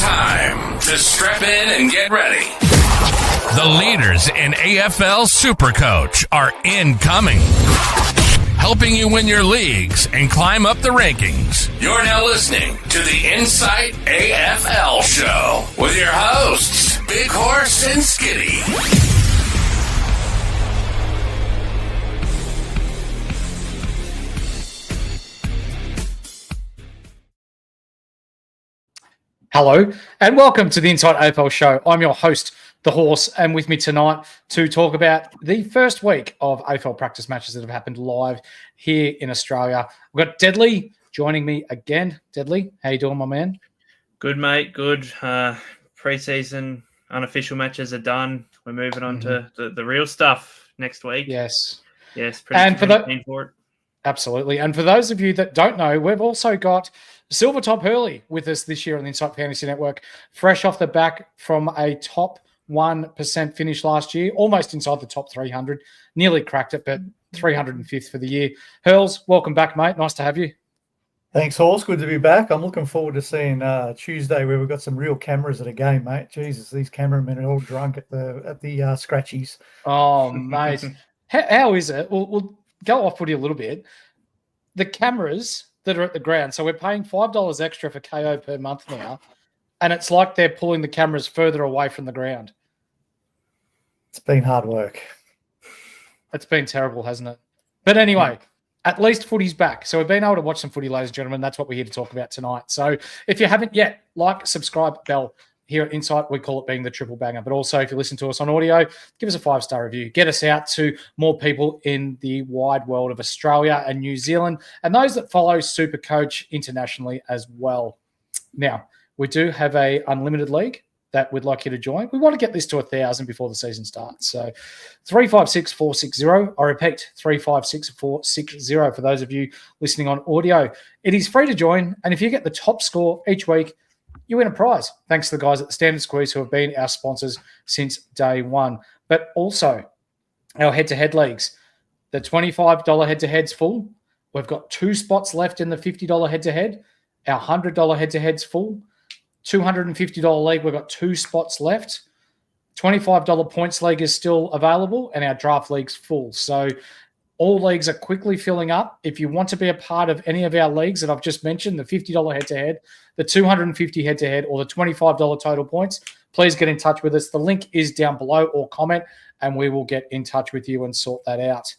time to strap in and get ready. The leaders in AFL Supercoach are incoming, helping you win your leagues and climb up the rankings. You're now listening to the Insight AFL Show with your hosts, Big Horse and Skitty. Hello, and welcome to the Inside AFL Show. I'm your host, The Horse, and with me tonight to talk about the first week of AFL practice matches that have happened live here in Australia. We've got Deadly joining me again. Deadly, how you doing, my man? Good, mate, good. Preseason unofficial matches are done. We're moving on to the real stuff next week. Yes. Pretty and for it. Absolutely. And for those of you that don't know, we've also got Silvertop Hurley with us this year on the Insight Fantasy Network, fresh off the back from a top 1% finish last year, almost inside the top 300, nearly cracked it, but 305th for the year. Hurls, welcome back, mate. Nice to have you. Thanks, Horse. Good to be back. I'm looking forward to seeing Tuesday where we've got some real cameras at a game, mate. Jesus, these cameramen are all drunk at the scratchies. Oh, mate. How is it? We'll go off footy a little bit. The cameras that are at the ground. So we're paying $5 extra for KO per month now, and it's like they're pulling the cameras further away from the ground. It's been hard work. It's been terrible, hasn't it? But anyway, at least footy's back. So we've been able to watch some footy, ladies and gentlemen. That's what we're here to talk about tonight. So if you haven't yet, like, subscribe, bell. Here at Insight, we call it being the triple banger. But also, if you listen to us on audio, give us a 5-star review. Get us out to more people in the wide world of Australia and New Zealand, and those that follow Supercoach internationally as well. Now, we do have a unlimited league that we'd like you to join. We want to get this to 1,000 before the season starts. So 356-460. I repeat, 356-460 for those of you listening on audio. It is free to join, and if you get the top score each week, you win a prize, thanks to the guys at the Standard Squeeze who have been our sponsors since day one. But also, our head-to-head leagues, the $25 head-to-head's full. We've got 2 spots left in the $50 head-to-head. Our $100 head-to-head's full. $250 league, we've got 2 spots left. $25 points league is still available, and our draft league's full. So all leagues are quickly filling up. If you want to be a part of any of our leagues that I've just mentioned, the $50 head-to-head, the $250 head-to-head, or the $25 total points, please get in touch with us. The link is down below, or comment, and we will get in touch with you and sort that out.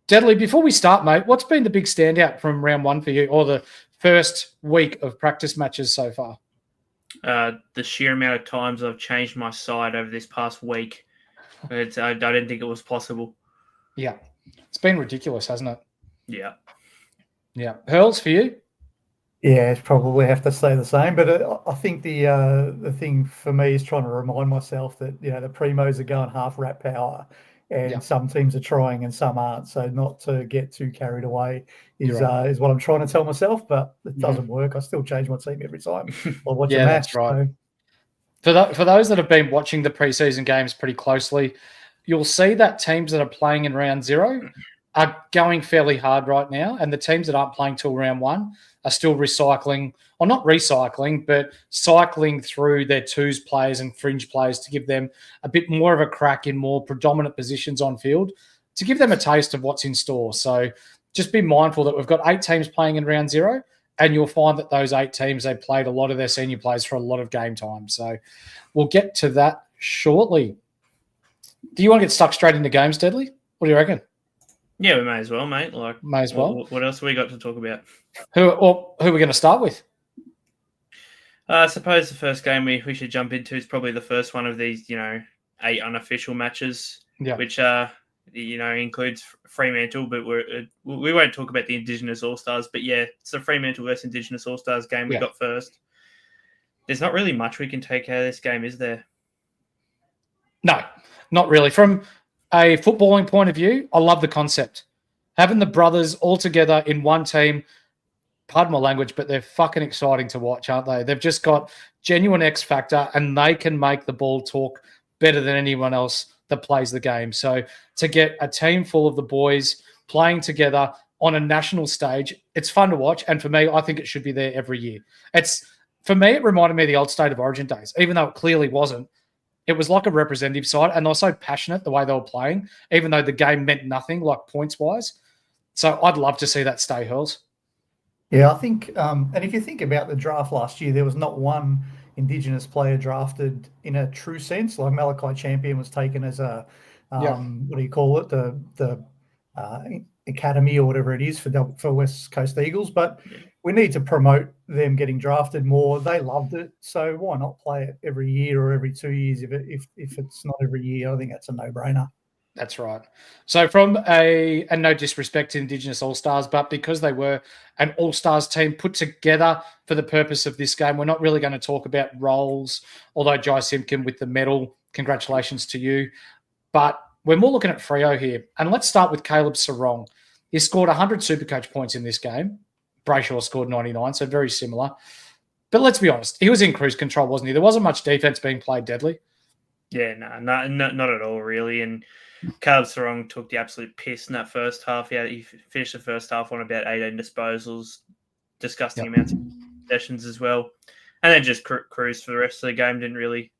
Deadly, before we start, mate, what's been the big standout from round one for you, or the first week of practice matches so far? The sheer amount of times I've changed my side over this past week. I didn't think it was possible. Yeah. It's been ridiculous, hasn't it? Yeah. Yeah. Hurls, for you? Yeah, probably have to say the same. But I think the thing for me is trying to remind myself that, the primos are going half rat power, and some teams are trying and some aren't. So not to get too carried away is what I'm trying to tell myself. But it doesn't work. I still change my team every time I watch a match. That's right. So. For those that have been watching the preseason games pretty closely, you'll see that teams that are playing in round 0 are going fairly hard right now, and the teams that aren't playing till round 1 are still recycling, or not recycling, but cycling through their twos players and fringe players to give them a bit more of a crack in more predominant positions on field, to give them a taste of what's in store. So just be mindful that we've got 8 teams playing in round 0, and you'll find that those 8 teams, they played a lot of their senior players for a lot of game time. So we'll get to that shortly. Do you want to get stuck straight into games, Deadly? What do you reckon? Yeah, we may as well, mate. May as well. What else have we got to talk about? Who are we going to start with? I suppose the first game we should jump into is probably the first one of these, 8 unofficial matches, which includes Fremantle, but we won't talk about the Indigenous All-Stars. But yeah, it's the Fremantle versus Indigenous All-Stars game we got first. There's not really much we can take out of this game, is there? No, not really. From a footballing point of view, I love the concept. Having the brothers all together in one team, pardon my language, but they're fucking exciting to watch, aren't they? They've just got genuine X factor, and they can make the ball talk better than anyone else that plays the game. So to get a team full of the boys playing together on a national stage, it's fun to watch. And for me, I think it should be there every year. It's for me, it reminded me of the old State of Origin days, even though it clearly wasn't. It was like a representative side, and they're so passionate the way they were playing, even though the game meant nothing, like points-wise. So I'd love to see that stay, Hurls. Yeah, I think, and if you think about the draft last year, there was not one Indigenous player drafted in a true sense. Like Malachi Champion was taken as a, what do you call it, the academy or whatever it is for West Coast Eagles. But we need to promote them getting drafted more. They loved it, so why not play it every year or every 2 years? If it's not every year, I think that's a no-brainer. That's right. So from and no disrespect to Indigenous All-Stars, but because they were an All-Stars team put together for the purpose of this game, we're not really going to talk about roles, although Jai Simpkin with the medal, congratulations to you. But we're more looking at Freo here. And let's start with Caleb Sarong. He scored 100 Supercoach points in this game. Brayshaw scored 99, so very similar. But let's be honest, he was in cruise control, wasn't he? There wasn't much defense being played, Deadly. Yeah, not at all, really. And Caleb Sarong took the absolute piss in that first half. He finished the first half on about 18 disposals, disgusting amounts of possessions as well. And then just cruised for the rest of the game, didn't really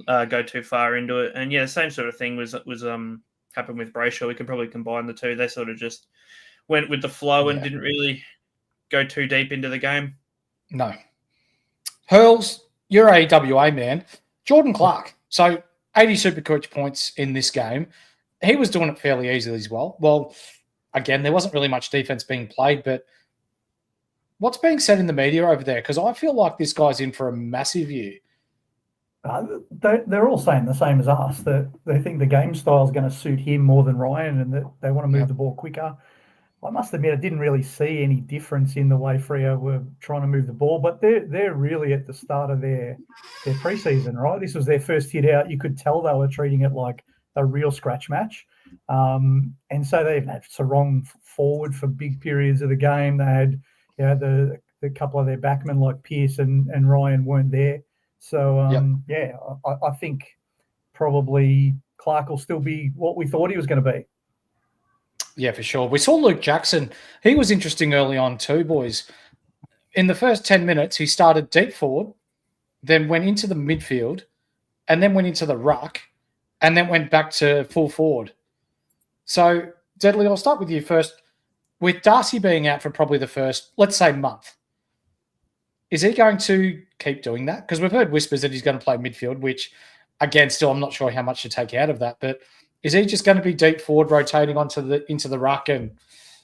go too far into it. And yeah, the same sort of thing was happened with Brayshaw. We can probably combine the two. They sort of just went with the flow and didn't really go too deep into the game. No. Hurls, you're a WA man. Jordan Clark. So 80 Supercoach points in this game. He was doing it fairly easily as well. Well, again, there wasn't really much defense being played, but what's being said in the media over there? Because I feel like this guy's in for a massive year. They're all saying the same as us, that they think the game style is going to suit him more than Ryan and that they want to move the ball quicker. I must admit, I didn't really see any difference in the way Freo were trying to move the ball, but they're really at the start of their preseason, right? This was their first hit out. You could tell they were treating it like a real scratch match. And so they even had Sarong forward for big periods of the game. They had the couple of their backmen like Pearce and Ryan weren't there. So, I think probably Clark will still be what we thought he was going to be. Yeah, for sure. We saw Luke Jackson. He was interesting early on too, boys. In the first 10 minutes, he started deep forward, then went into the midfield, and then went into the ruck, and then went back to full forward. So, Deadly, I'll start with you first. With Darcy being out for probably the first, let's say, month, is he going to keep doing that? Because we've heard whispers that he's going to play midfield, which, again, still I'm not sure how much to take out of that, but is he just going to be deep forward, rotating into the ruck, and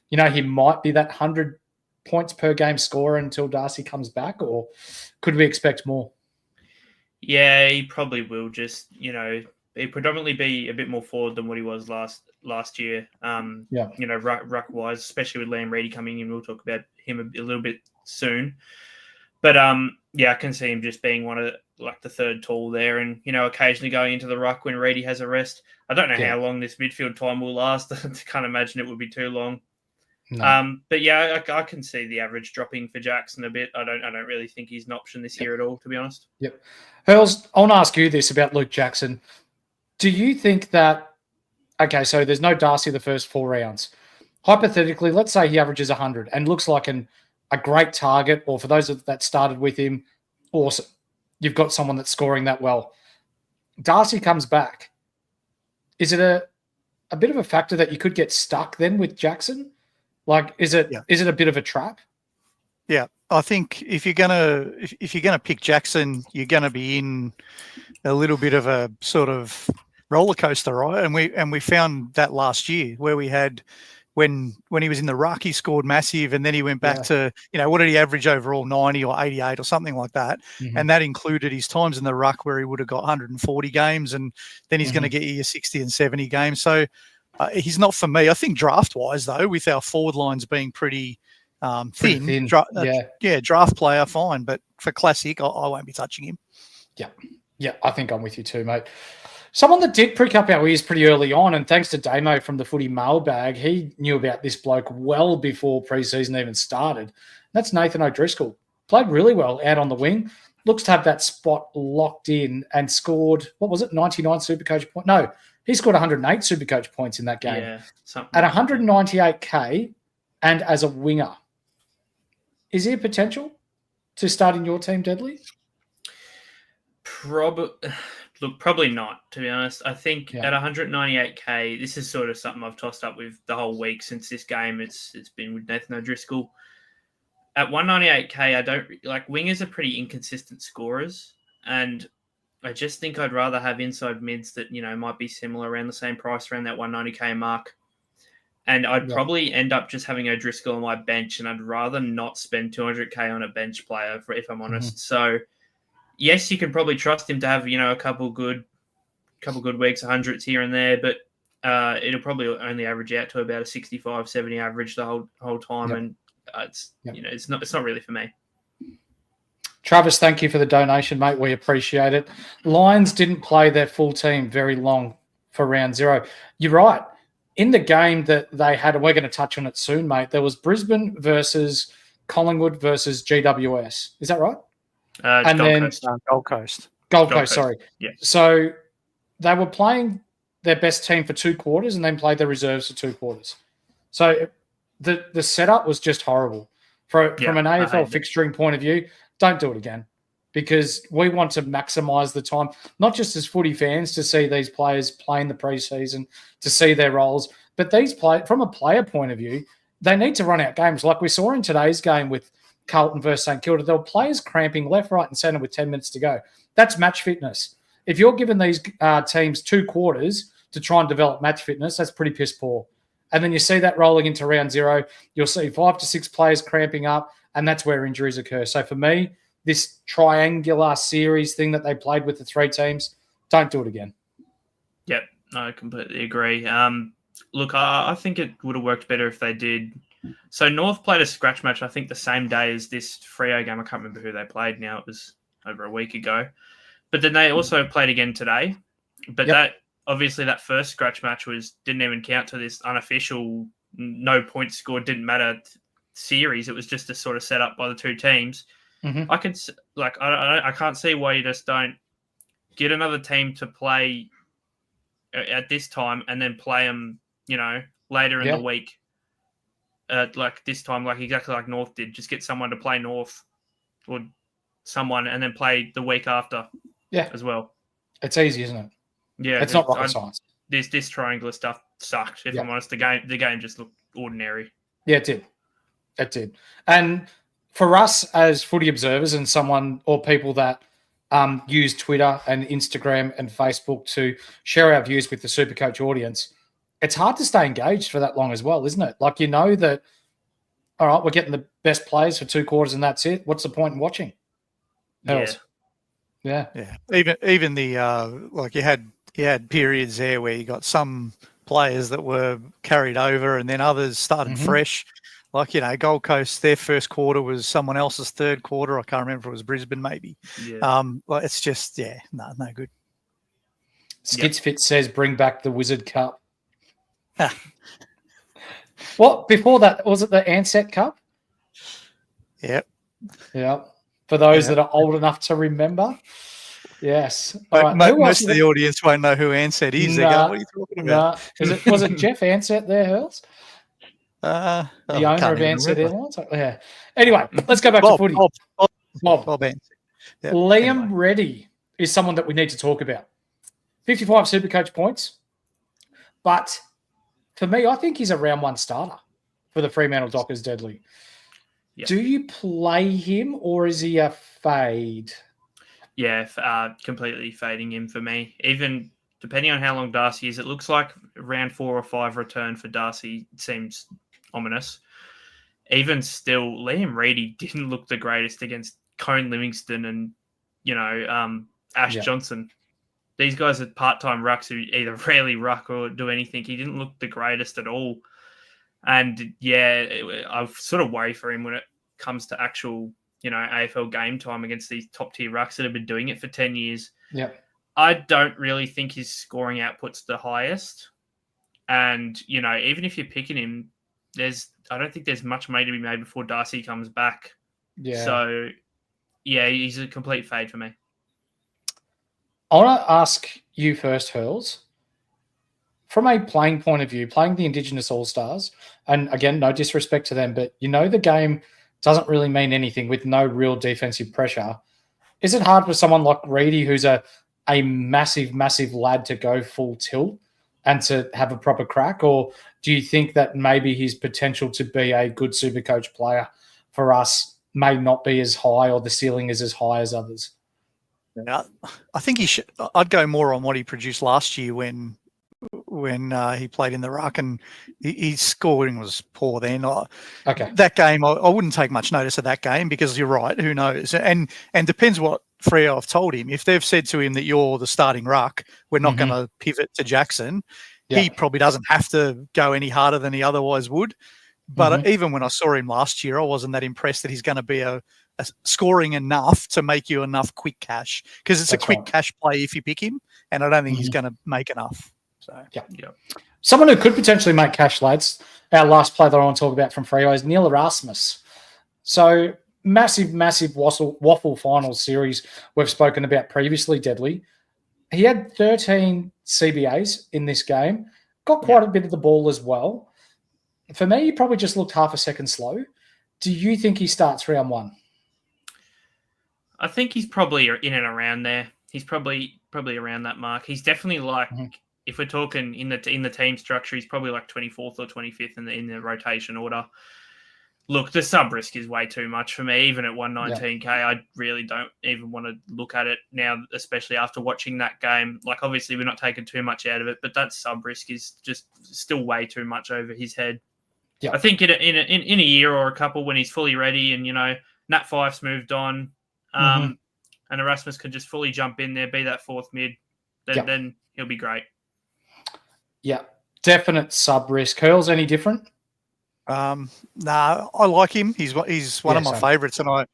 he might be that 100 points per game scorer until Darcy comes back, or could we expect more? Yeah, he probably will. Just he predominantly be a bit more forward than what he was last year. Ruck wise, especially with Liam Reedy coming in. We'll talk about him a little bit soon. But I can see him just being one of the third tall there, and occasionally going into the ruck when Reedy has a rest. I don't know how long this midfield time will last. I can't imagine it would be too long. No. But yeah, I can see the average dropping for Jackson a bit. I don't really think he's an option this year at all, to be honest. Yep. Hurls, I want to ask you this about Luke Jackson. Do you think that? Okay, so there's no Darcy the first 4 rounds. Hypothetically, let's say he averages 100 and looks like a great target, or for those that started with him, awesome. You've got someone that's scoring that well. Darcy comes back. Is it a bit of a factor that you could get stuck then with Jackson? Like, is it a bit of a trap? Yeah, I think if you're gonna pick Jackson, you're gonna be in a little bit of a sort of roller coaster, right? And we found that last year where we had. When he was in the ruck, he scored massive, and then he went back to, what did he average overall, 90 or 88 or something like that. Mm-hmm. And that included his times in the ruck where he would have got 140 games, and then he's going to get you 60 and 70 games. So he's not for me. I think draft-wise, though, with our forward lines being pretty thin. Draft player, fine. But for Classic, I won't be touching him. Yeah, I think I'm with you too, mate. Someone that did prick up our ears pretty early on, and thanks to Damo from the Footy Mailbag, he knew about this bloke well before preseason even started. That's Nathan O'Driscoll. Played really well out on the wing. Looks to have that spot locked in and scored, 99 Supercoach points? No, he scored 108 Supercoach points in that game. Yeah, at 198K and as a winger. Is he a potential to start in your team, Deadly? Probably not, to be honest. I think at 198k, this is sort of something I've tossed up with the whole week since this game. It's been with Nathan O'Driscoll. At 198k, I don't like wingers are pretty inconsistent scorers, and I just think I'd rather have inside mids that might be similar around the same price around that 190k mark. And I'd probably end up just having O'Driscoll on my bench, and I'd rather not spend 200k on a bench player, if I'm honest. So, yes, you can probably trust him to have a couple good weeks, 100s here and there, but it'll probably only average out to about a 65, 70 average the whole time, and it's not really for me. Travis, thank you for the donation, mate. We appreciate it. Lions didn't play their full team very long for round 0. You're right. In the game that they had, and we're going to touch on it soon, mate, there was Brisbane versus Collingwood versus GWS. Is that right? And Gold Coast. Gold Coast, sorry. Yeah. So they were playing their best team for 2 quarters and then played their reserves for 2 quarters. So the setup was just horrible. From an AFL fixturing point of view, don't do it again, because we want to maximise the time, not just as footy fans to see these players play in the preseason, to see their roles, but from a player point of view, they need to run out games. Like we saw in today's game with Carlton versus St Kilda, there were players cramping left, right and centre with 10 minutes to go. That's match fitness. If you're giving these teams 2 quarters to try and develop match fitness, that's pretty piss poor. And then you see that rolling into round 0, you'll see 5 to 6 players cramping up, and that's where injuries occur. So for me, this triangular series thing that they played with the 3 teams, don't do it again. Yep, I completely agree. Look, I think it would have worked better if they did. So North played a scratch match, I think, the same day as this Freo game. I can't remember who they played now. It was over a week ago. But then they also played again today. But that first scratch match didn't even count to this unofficial, no points scored, didn't matter series. It was just a sort of set up by the 2 teams. Mm-hmm. I can't see why you just don't get another team to play at this time and then play them, later in the week. Like this time, like exactly like North did. Just get someone to play North or someone and then play the week after as well. It's easy, isn't it? Yeah. It's not rocket science. This triangular stuff sucked, if I'm honest. The game just looked ordinary. Yeah, it did. And for us as footy observers and someone or people that use Twitter and Instagram and Facebook to share our views with the Supercoach audience, it's hard to stay engaged for that long as well, isn't it? Like, that, all right, we're getting the best players for 2 quarters and that's it. What's the point in watching? Yeah. Even the like you had periods there where you got some players that were carried over and then others started fresh. Like, Gold Coast, their first quarter was someone else's third quarter. I can't remember if it was Brisbane, maybe. Yeah. It's just, no good. Skitsfit says, bring back the Wizard Cup. What, before that, was it the Ansett Cup? Yep. Yeah. For those that are old enough to remember. Yes. Most of the audience won't know who Ansett is. They go, what are you talking about? Was it Jeff Ansett there, Hurls? The owner of Ansett Airlines? Yeah. Anyway, let's go back to footy. Bob Ansett. Yep. Liam Reddy is someone that we need to talk about. 55 Supercoach points. But for me, I think he's a round 1 starter for the Fremantle Dockers, Deadly. Yep. Do you play him or is he a fade? Yeah, completely fading him for me. Even depending on how long Darcy is, it looks like round 4 or 5 return for Darcy seems ominous. Even still, Liam Reedy didn't look the greatest against Cone Livingston and, Ash Johnson. These guys are part-time rucks who either rarely ruck or do anything. He didn't look the greatest at all. And, I sort of worry for him when it comes to actual, AFL game time against these top-tier rucks that have been doing it for 10 years. Yeah. I don't really think his scoring output's the highest. And, even if you're picking him, I don't think there's much money to be made before Darcy comes back. Yeah. So, he's a complete fade for me. I want to ask you first, Hurls. From a playing point of view, playing the Indigenous All-Stars, and again, no disrespect to them, but the game doesn't really mean anything with no real defensive pressure. Is it hard for someone like Reedy, who's a massive, massive lad, to go full tilt and to have a proper crack? Or do you think that maybe his potential to be a good Supercoach player for us may not be as high, or the ceiling is as high as others? Yeah, I think he should. I'd go more on what he produced last year when he played in the ruck, and his scoring was poor then. Okay. That game, I wouldn't take much notice of that game, because you're right, who knows? And depends what Freo have told him. If they've said to him that you're the starting ruck, we're not going to pivot to Jackson, he probably doesn't have to go any harder than he otherwise would. But even when I saw him last year, I wasn't that impressed that he's going to be a scoring enough to make you enough quick cash, because it's a quick cash play if you pick him, and I don't think he's going to make enough. So yeah. Someone who could potentially make cash, lads. Our last player that I want to talk about from Freo is Neil Erasmus. So massive, massive waffle final series we've spoken about previously, Deadly. He had 13 CBAs in this game, got quite a bit of the ball as well. For me, he probably just looked half a second slow. Do you think he starts round one? I think he's probably in and around there. He's probably around that mark. He's definitely like, if we're talking in the team structure, he's probably like 24th or 25th in the rotation order. Look, the sub risk is way too much for me. Even at 119k, I really don't even want to look at it now, especially after watching that game. Like, obviously, we're not taking too much out of it, but that sub risk is just still way too much over his head. Yeah. I think in a year or a couple, when he's fully ready, and Nat Fyfe's moved on, and Erasmus could just fully jump in there, be that fourth mid, then he'll be great. Yeah, definite sub risk. Hurls, any different? Nah, I like him. He's one of my favourites, and I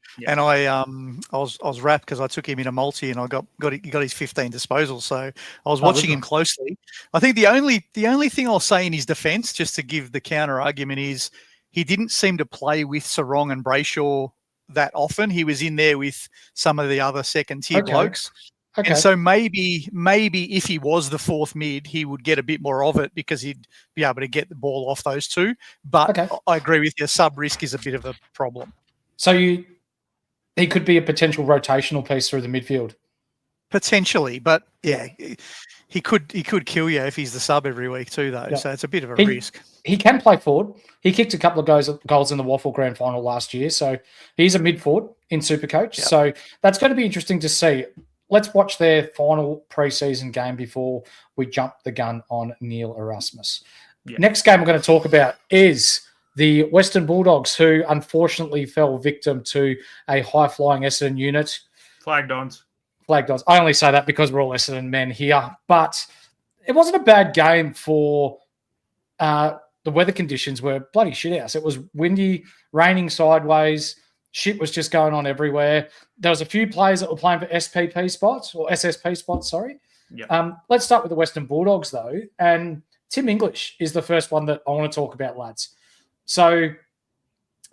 was wrapped because I took him in a multi, and he got his 15 disposals. So I was watching him closely. I think the only thing I'll say in his defence, just to give the counter argument, is he didn't seem to play with Sarong and Brayshaw that often. He was in there with some of the other second tier blokes. Okay. And so maybe if he was the fourth mid, he would get a bit more of it because he'd be able to get the ball off those two. But I agree with you, sub risk is a bit of a problem. So he could be a potential rotational piece through the midfield. Potentially, but he could kill you if he's the sub every week too, though. So it's a bit of a risk. He can play forward. He kicked a couple of goals in the Waffle Grand Final last year, so he's a mid forward in Supercoach. Yep. So that's going to be interesting to see. Let's watch their final preseason game before we jump the gun on Neil Erasmus. Yeah. Next game we're going to talk about is the Western Bulldogs, who unfortunately fell victim to a high-flying Essendon unit. Flag Dons. I only say that because we're all Essendon men here. But it wasn't a bad game for the weather conditions were bloody shit house. It was windy, raining sideways. Shit was just going on everywhere. There was a few players that were playing for SSP spots, sorry. Yep. Let's start with the Western Bulldogs, though. And Tim English is the first one that I want to talk about, lads. So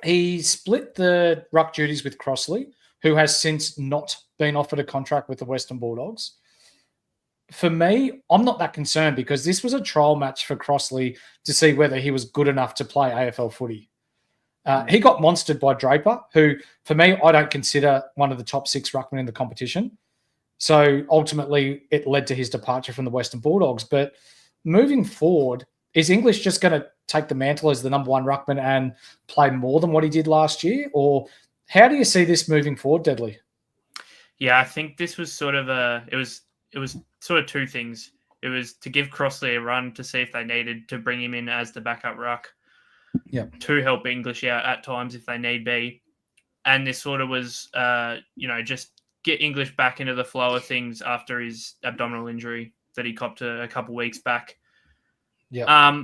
he split the ruck duties with Crossley, who has since not been offered a contract with the Western Bulldogs. For me, I'm not that concerned because this was a trial match for Crossley to see whether he was good enough to play AFL footy. He got monstered by Draper, who, for me, I don't consider one of the top 6 ruckmen in the competition. So ultimately, it led to his departure from the Western Bulldogs. But moving forward, is English just going to take the mantle as the number 1 ruckman and play more than what he did last year? Or how do you see this moving forward, Deadly? Yeah, I think this was sort of it was sort of two things. It was to give Crossley a run to see if they needed to bring him in as the backup ruck. Yeah, to help English out at times if they need be. And this sort of was, just get English back into the flow of things after his abdominal injury that he copped a couple of weeks back. Yeah.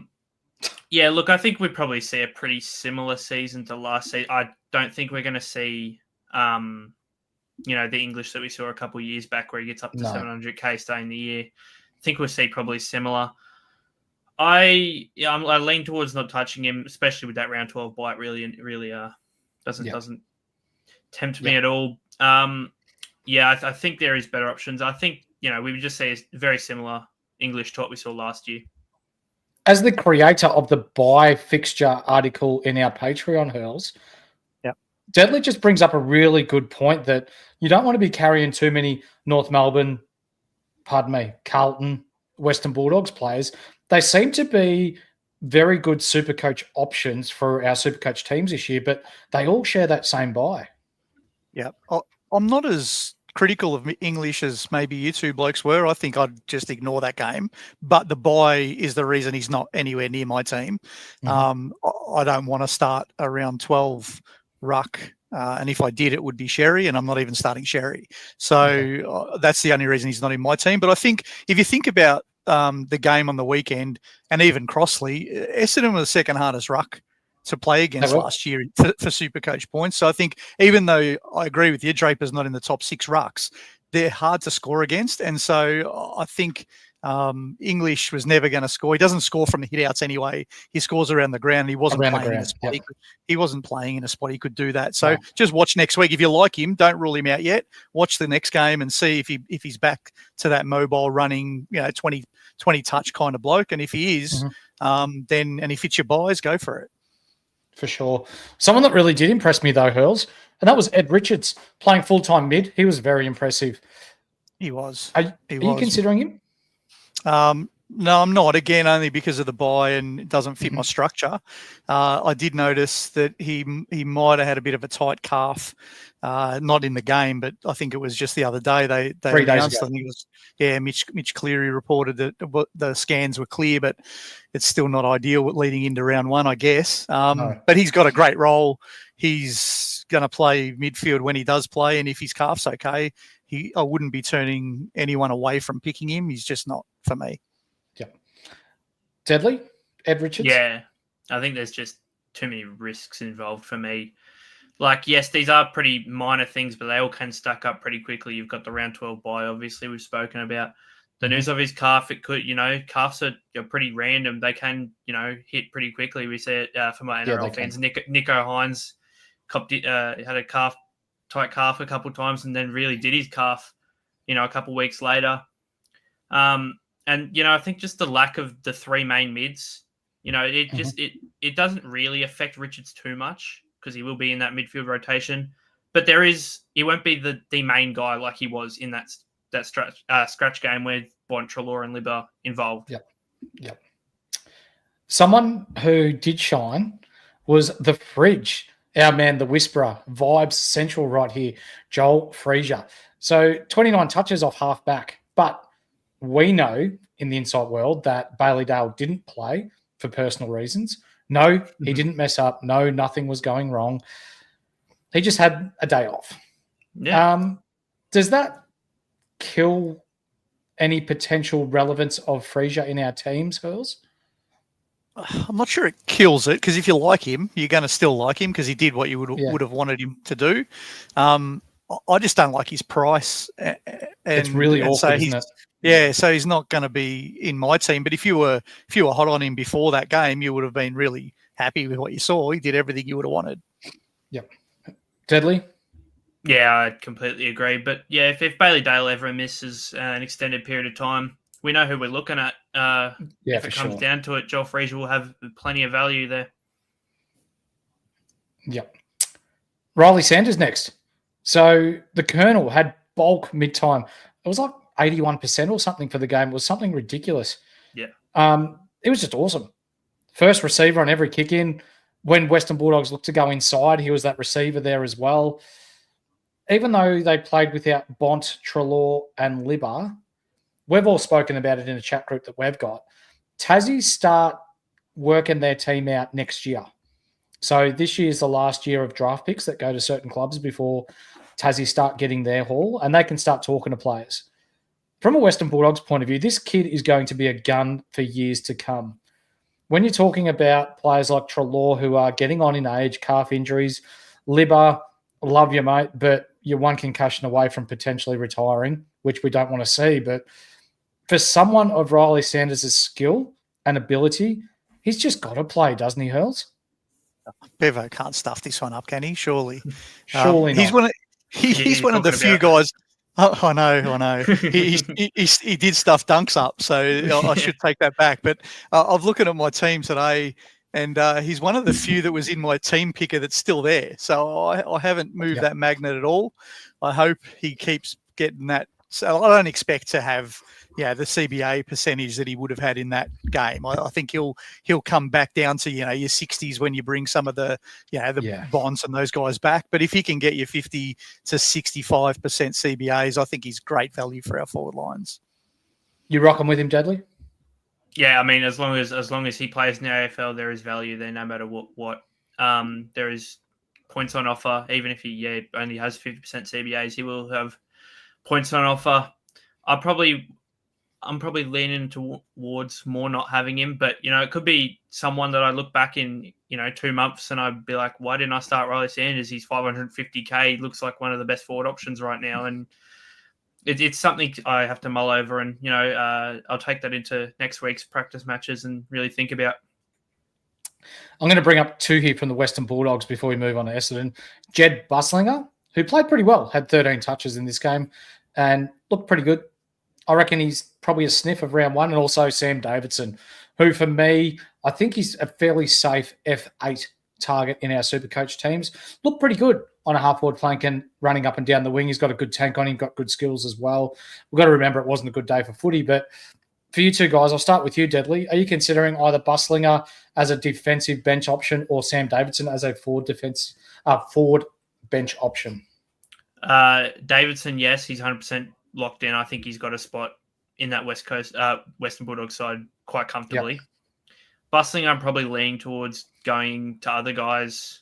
Look, I think we'd probably see a pretty similar season to last season. I don't think we're going to see, the English that we saw a couple of years back where he gets up to 700k stay in the year. I think we'll see probably similar. I lean towards not touching him, especially with that round 12 bite. Really doesn't tempt me at all. I think there is better options. I think we would just say a very similar English to what we saw last year. As the creator of the buy fixture article in our Patreon, Hurls, Deadly just brings up a really good point that you don't want to be carrying too many North Melbourne, Carlton, Western Bulldogs players. They seem to be very good Supercoach options for our Supercoach teams this year, but they all share that same bye. Yeah. I'm not as critical of English as maybe you two blokes were. I think I'd just ignore that game. But the bye is the reason he's not anywhere near my team. I don't want to start around 12 ruck. And if I did, it would be Sherry, and I'm not even starting Sherry. So that's the only reason he's not in my team. But I think if you think about the game on the weekend and even Crossley, Essendon was the second hardest ruck to play against last year for Supercoach points. So I think even though I agree with you, Draper's not in the top 6 rucks, they're hard to score against. And so I think English was never going to score. He doesn't score from the hit-outs anyway. He scores around the ground. He wasn't playing in a spot. He wasn't playing in a spot he could do that. So just watch next week. If you like him, don't rule him out yet. Watch the next game and see if he's back to that mobile running, 20 touch kind of bloke. And if he is, then and he fits your buys, go for it. For sure. Someone that really did impress me, though, Hurls, and that was Ed Richards playing full-time mid. He was very impressive. He was. Are you considering him? No, I'm not. Again, only because of the bye and it doesn't fit my structure. I did notice that he might have had a bit of a tight calf, not in the game, but I think it was just the other day. They 3 days announced, ago. I think it was, Mitch Cleary reported that the scans were clear, but it's still not ideal leading into round 1, I guess. But he's got a great role. He's going to play midfield when he does play, and if his calf's okay, I wouldn't be turning anyone away from picking him. He's just not for me. Yeah. Deadly? Ed Richards? Yeah. I think there's just too many risks involved for me. Like, yes, these are pretty minor things, but they all can stack up pretty quickly. You've got the round 12 bye, obviously, we've spoken about. The news of his calf, it could, calves are pretty random. They can, hit pretty quickly. We see it from my NRL fans. Nico Hines had a tight calf a couple of times and then really did his calf, a couple of weeks later. And, I think just the lack of the 3 main mids, it doesn't really affect Richards too much because he will be in that midfield rotation. But he won't be the main guy like he was in that scratch game where Bont, Treloar and Libba involved. Yep. Someone who did shine was the Fridge. Our man, the Whisperer, vibes central right here, Joel Frazier. So 29 touches off half back, but we know in the inside world that Bailey Dale didn't play for personal reasons. No, he didn't mess up. No, nothing was going wrong. He just had a day off. Yeah. Does that kill any potential relevance of Frazier in our teams, Hurls? I'm not sure it kills it because if you like him, you're going to still like him because he did what you would have wanted him to do. I just don't like his price. It's really awkward, isn't it? Yeah, so he's not going to be in my team. But if you were hot on him before that game, you would have been really happy with what you saw. He did everything you would have wanted. Yep. Deadly? Yeah, I completely agree. But yeah, if Bailey Dale ever misses an extended period of time, we know who we're looking at. If it comes down to it, Joel Frazier will have plenty of value there. Yep. Riley Sanders next. So the Colonel had bulk mid-time. It was like 81% or something for the game. It was something ridiculous. Yeah. It was just awesome. First receiver on every kick-in. When Western Bulldogs looked to go inside, he was that receiver there as well. Even though they played without Bont, Treloar and Libba, we've all spoken about it in a chat group that we've got. Tassie start working their team out next year. So this year is the last year of draft picks that go to certain clubs before Tassie start getting their haul, and they can start talking to players. From a Western Bulldogs point of view, this kid is going to be a gun for years to come. When you're talking about players like Treloar who are getting on in age, calf injuries, Libba, love you, mate, but you're one concussion away from potentially retiring, which we don't want to see. But for someone of Riley Sanders' skill and ability, he's just got to play, doesn't he, Hurls? Bevo can't stuff this one up, can he? Surely. Surely not. He's one of the few guys. Oh, I know. He did stuff Dunks up, so I should take that back. But I've looked at my team today. And he's one of the few that was in my team picker that's still there. So I haven't moved that magnet at all. I hope he keeps getting that. So I don't expect to have the CBA percentage that he would have had in that game. I think he'll come back down to your 60s when you bring some of the Bonds and those guys back. But if he can get you 50 to 65% CBAs, I think he's great value for our forward lines. You rocking with him, Deadly? Yeah, I mean, as long as he plays in the AFL, there is value there, no matter what. There is points on offer, even if he only has 50% CBAs, he will have points on offer. I'm probably leaning towards more not having him, but it could be someone that I look back in 2 months and I'd be like, why didn't I start Riley Sanders? He's 550k, looks like one of the best forward options right now, and it's something I have to mull over, and I'll take that into next week's practice matches and really think about. I'm going to bring up two here from the Western Bulldogs before we move on to Essendon. Jed Buslinger, who played pretty well, had 13 touches in this game and looked pretty good. I reckon he's probably a sniff of round one, and also Sam Davidson, who for me, I think he's a fairly safe F8 target in our Supercoach teams. Looked pretty good on a half-forward flank and running up and down the wing. He's got a good tank on him, got good skills as well. We've got to remember it wasn't a good day for footy, but for you two guys, I'll start with you, Deadly. Are you considering either Buslinger as a defensive bench option or Sam Davidson as a forward bench option? Davidson, yes, he's 100% locked in. I think he's got a spot in that Western Bulldogs side quite comfortably. Yep. Buslinger, I'm probably leaning towards going to other guys,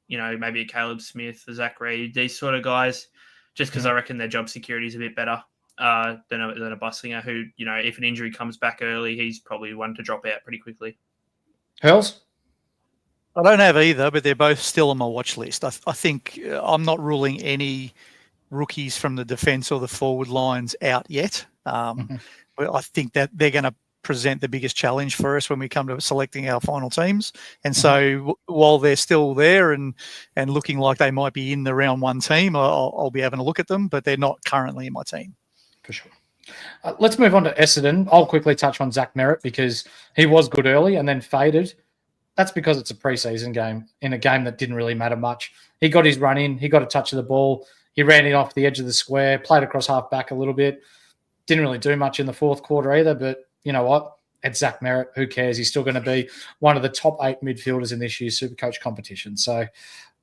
maybe a Caleb Smith, a Zach Reed, these sort of guys, just because I reckon their job security is a bit better than a Buslinger who, if an injury comes back early, he's probably one to drop out pretty quickly. Hurls? I don't have either, but they're both still on my watch list. I think I'm not ruling any rookies from the defence or the forward lines out yet. I think that they're going to present the biggest challenge for us when we come to selecting our final teams. And so while they're still there and looking like they might be in the round one team, I'll be having a look at them, but they're not currently in my team. For sure. Let's move on to Essendon. I'll quickly touch on Zach Merritt because he was good early and then faded. That's because it's a preseason game in a game that didn't really matter much. He got his run in. He got a touch of the ball. He ran it off the edge of the square, played across half back a little bit. Didn't really do much in the fourth quarter either, but you know what? It's Zach Merritt. Who cares? He's still going to be one of the top 8 midfielders in this year's Supercoach competition. So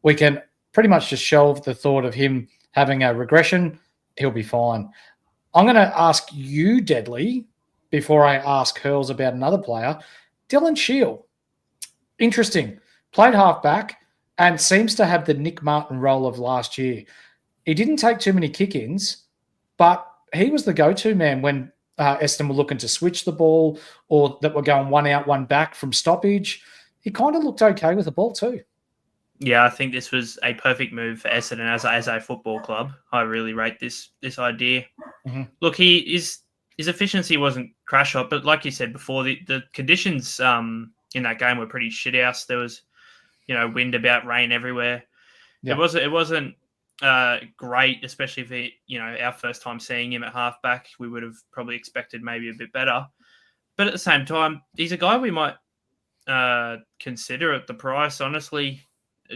we can pretty much just shelve the thought of him having a regression. He'll be fine. I'm going to ask you, Deadly, before I ask Hurls about another player. Dylan Shield. Interesting. Played halfback and seems to have the Nick Martin role of last year. He didn't take too many kick-ins, but he was the go-to man when Essendon were looking to switch the ball or that were going one out, one back from stoppage. He kind of looked okay with the ball too. Yeah, I think this was a perfect move for Essendon as a football club. I really rate this idea. Mm-hmm. Look, his efficiency wasn't crash hot, but like you said before, the conditions in that game were pretty shit house. There was, wind about, rain everywhere. Yeah. It wasn't great, especially for our first time seeing him at halfback. We would have probably expected maybe a bit better, but at the same time, he's a guy we might consider at the price. Honestly,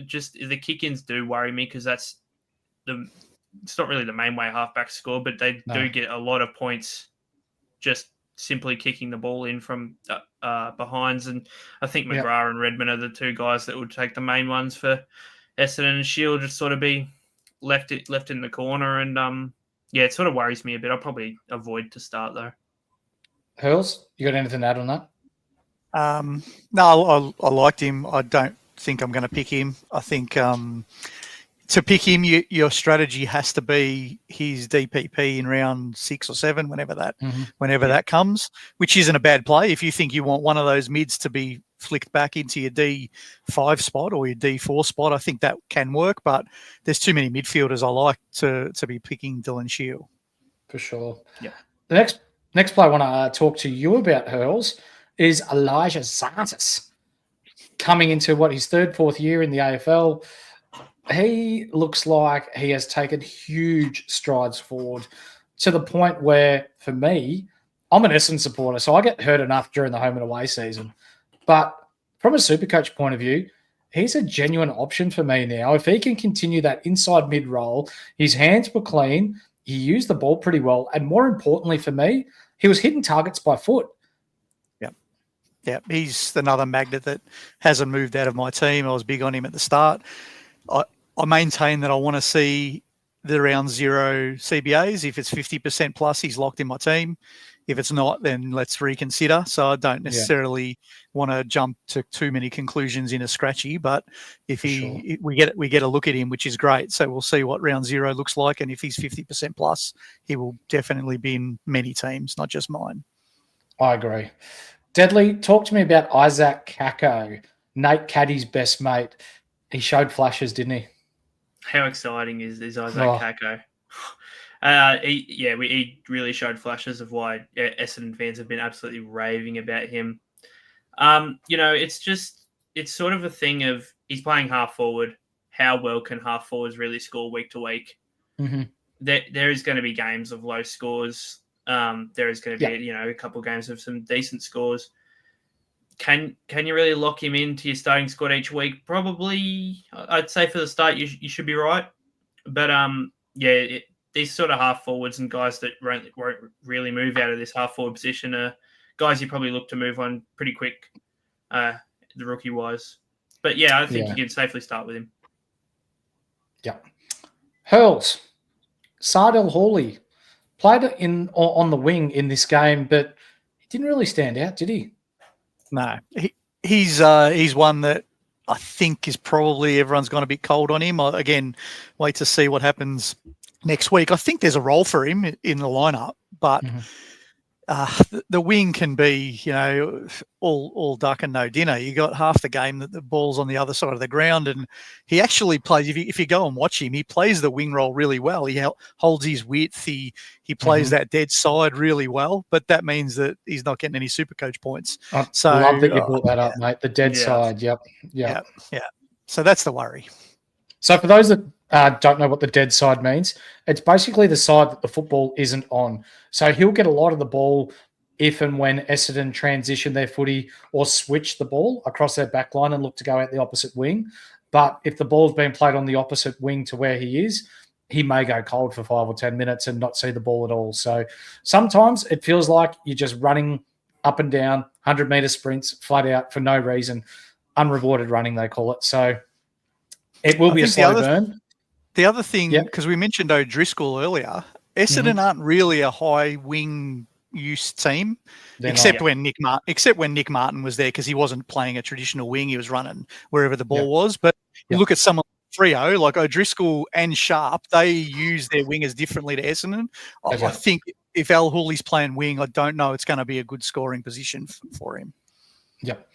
just the kick-ins do worry me because it's not really the main way halfbacks score, but they do get a lot of points just simply kicking the ball in from behinds. And I think McGrath and Redmond are the two guys that would take the main ones for Essendon, and Shield just sort of be left in the corner. And it sort of worries me a bit. I'll probably avoid to start though. Hurls, you got anything to add on that? No, I liked him. I don't think I'm going to pick him. I think to pick him, your strategy has to be his DPP in round 6 or 7, whenever that comes, which isn't a bad play. If you think you want one of those mids to be flicked back into your D5 spot or your D4 spot, I think that can work. But there's too many midfielders I like to be picking Dylan Shield. For sure. Yeah. The next player I want to talk to you about, Hurls, is Elijah Zartis. Coming into his 3rd, 4th year in the AFL, he looks like he has taken huge strides forward to the point where, for me, I'm an Essendon supporter, so I get hurt enough during the home and away season. But from a Supercoach point of view, he's a genuine option for me now. If he can continue that inside mid role, his hands were clean, he used the ball pretty well, and more importantly for me, he was hitting targets by foot. Yeah, he's another magnet that hasn't moved out of my team. I was big on him at the start. I maintain that I want to see the round 0 CBAs. If it's 50% plus, he's locked in my team. If it's not, then let's reconsider. So I don't necessarily want to jump to too many conclusions in a scratchy, but if we get a look at him, which is great. So we'll see what round 0 looks like, and if he's 50% plus, he will definitely be in many teams, not just mine. I agree. Deadly, talk to me about Isaac Kako, Nate Caddy's best mate. He showed flashes, didn't he? How exciting is Isaac Kako? He really showed flashes of why Essendon fans have been absolutely raving about him. It's sort of a thing of he's playing half forward. How well can half forwards really score week to week? Mm-hmm. There is going to be games of low scores. There is going to be a couple of games of some decent scores. Can you really lock him into your starting squad each week? Probably, I'd say for the start you should be right. But these sort of half forwards and guys that won't really move out of this half forward position are guys you probably look to move on pretty quick, the rookie wise. But I think you can safely start with him. Yeah. Hurls, Sardell Hawley played on the wing in this game, but he didn't really stand out, did he? No, he's one that I think is probably everyone's gone a bit cold on him. Again, wait to see what happens next week. I think there's a role for him in the lineup, but the wing can be, all duck and no dinner. You got half the game that the ball's on the other side of the ground, and he actually plays. If you go and watch him, he plays the wing role really well. He holds his width. He plays that dead side really well, but that means that he's not getting any Supercoach points. I love that you brought that up, mate. The dead side. Yep. So that's the worry. So for those that don't know what the dead side means, it's basically the side that the football isn't on. So he'll get a lot of the ball if and when Essendon transition their footy or switch the ball across their back line and look to go out the opposite wing. But if the ball's been played on the opposite wing to where he is, he may go cold for 5 or 10 minutes and not see the ball at all. So sometimes it feels like you're just running up and down 100-metre sprints flat out for no reason. Unrewarded running, they call it. So it will be a slow burn. The other thing, because we mentioned O'Driscoll earlier, Essendon aren't really a high wing use team, except when Nick Martin was there, because he wasn't playing a traditional wing; he was running wherever the ball was. But you look at someone like Freo, like O'Driscoll and Sharp, they use their wingers differently to Essendon. I think if Al Hooley's playing wing, I don't know it's going to be a good scoring position for him. Yep.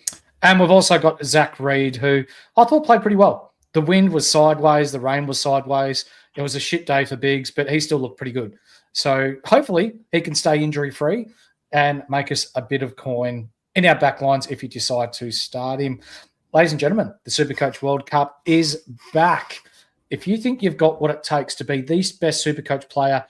And we've also got Zach Reid, who I thought played pretty well. The wind was sideways. The rain was sideways. It was a shit day for Biggs, but he still looked pretty good. So hopefully he can stay injury-free and make us a bit of coin in our back lines if you decide to start him. Ladies and gentlemen, the Supercoach World Cup is back. If you think you've got what it takes to be the best Supercoach player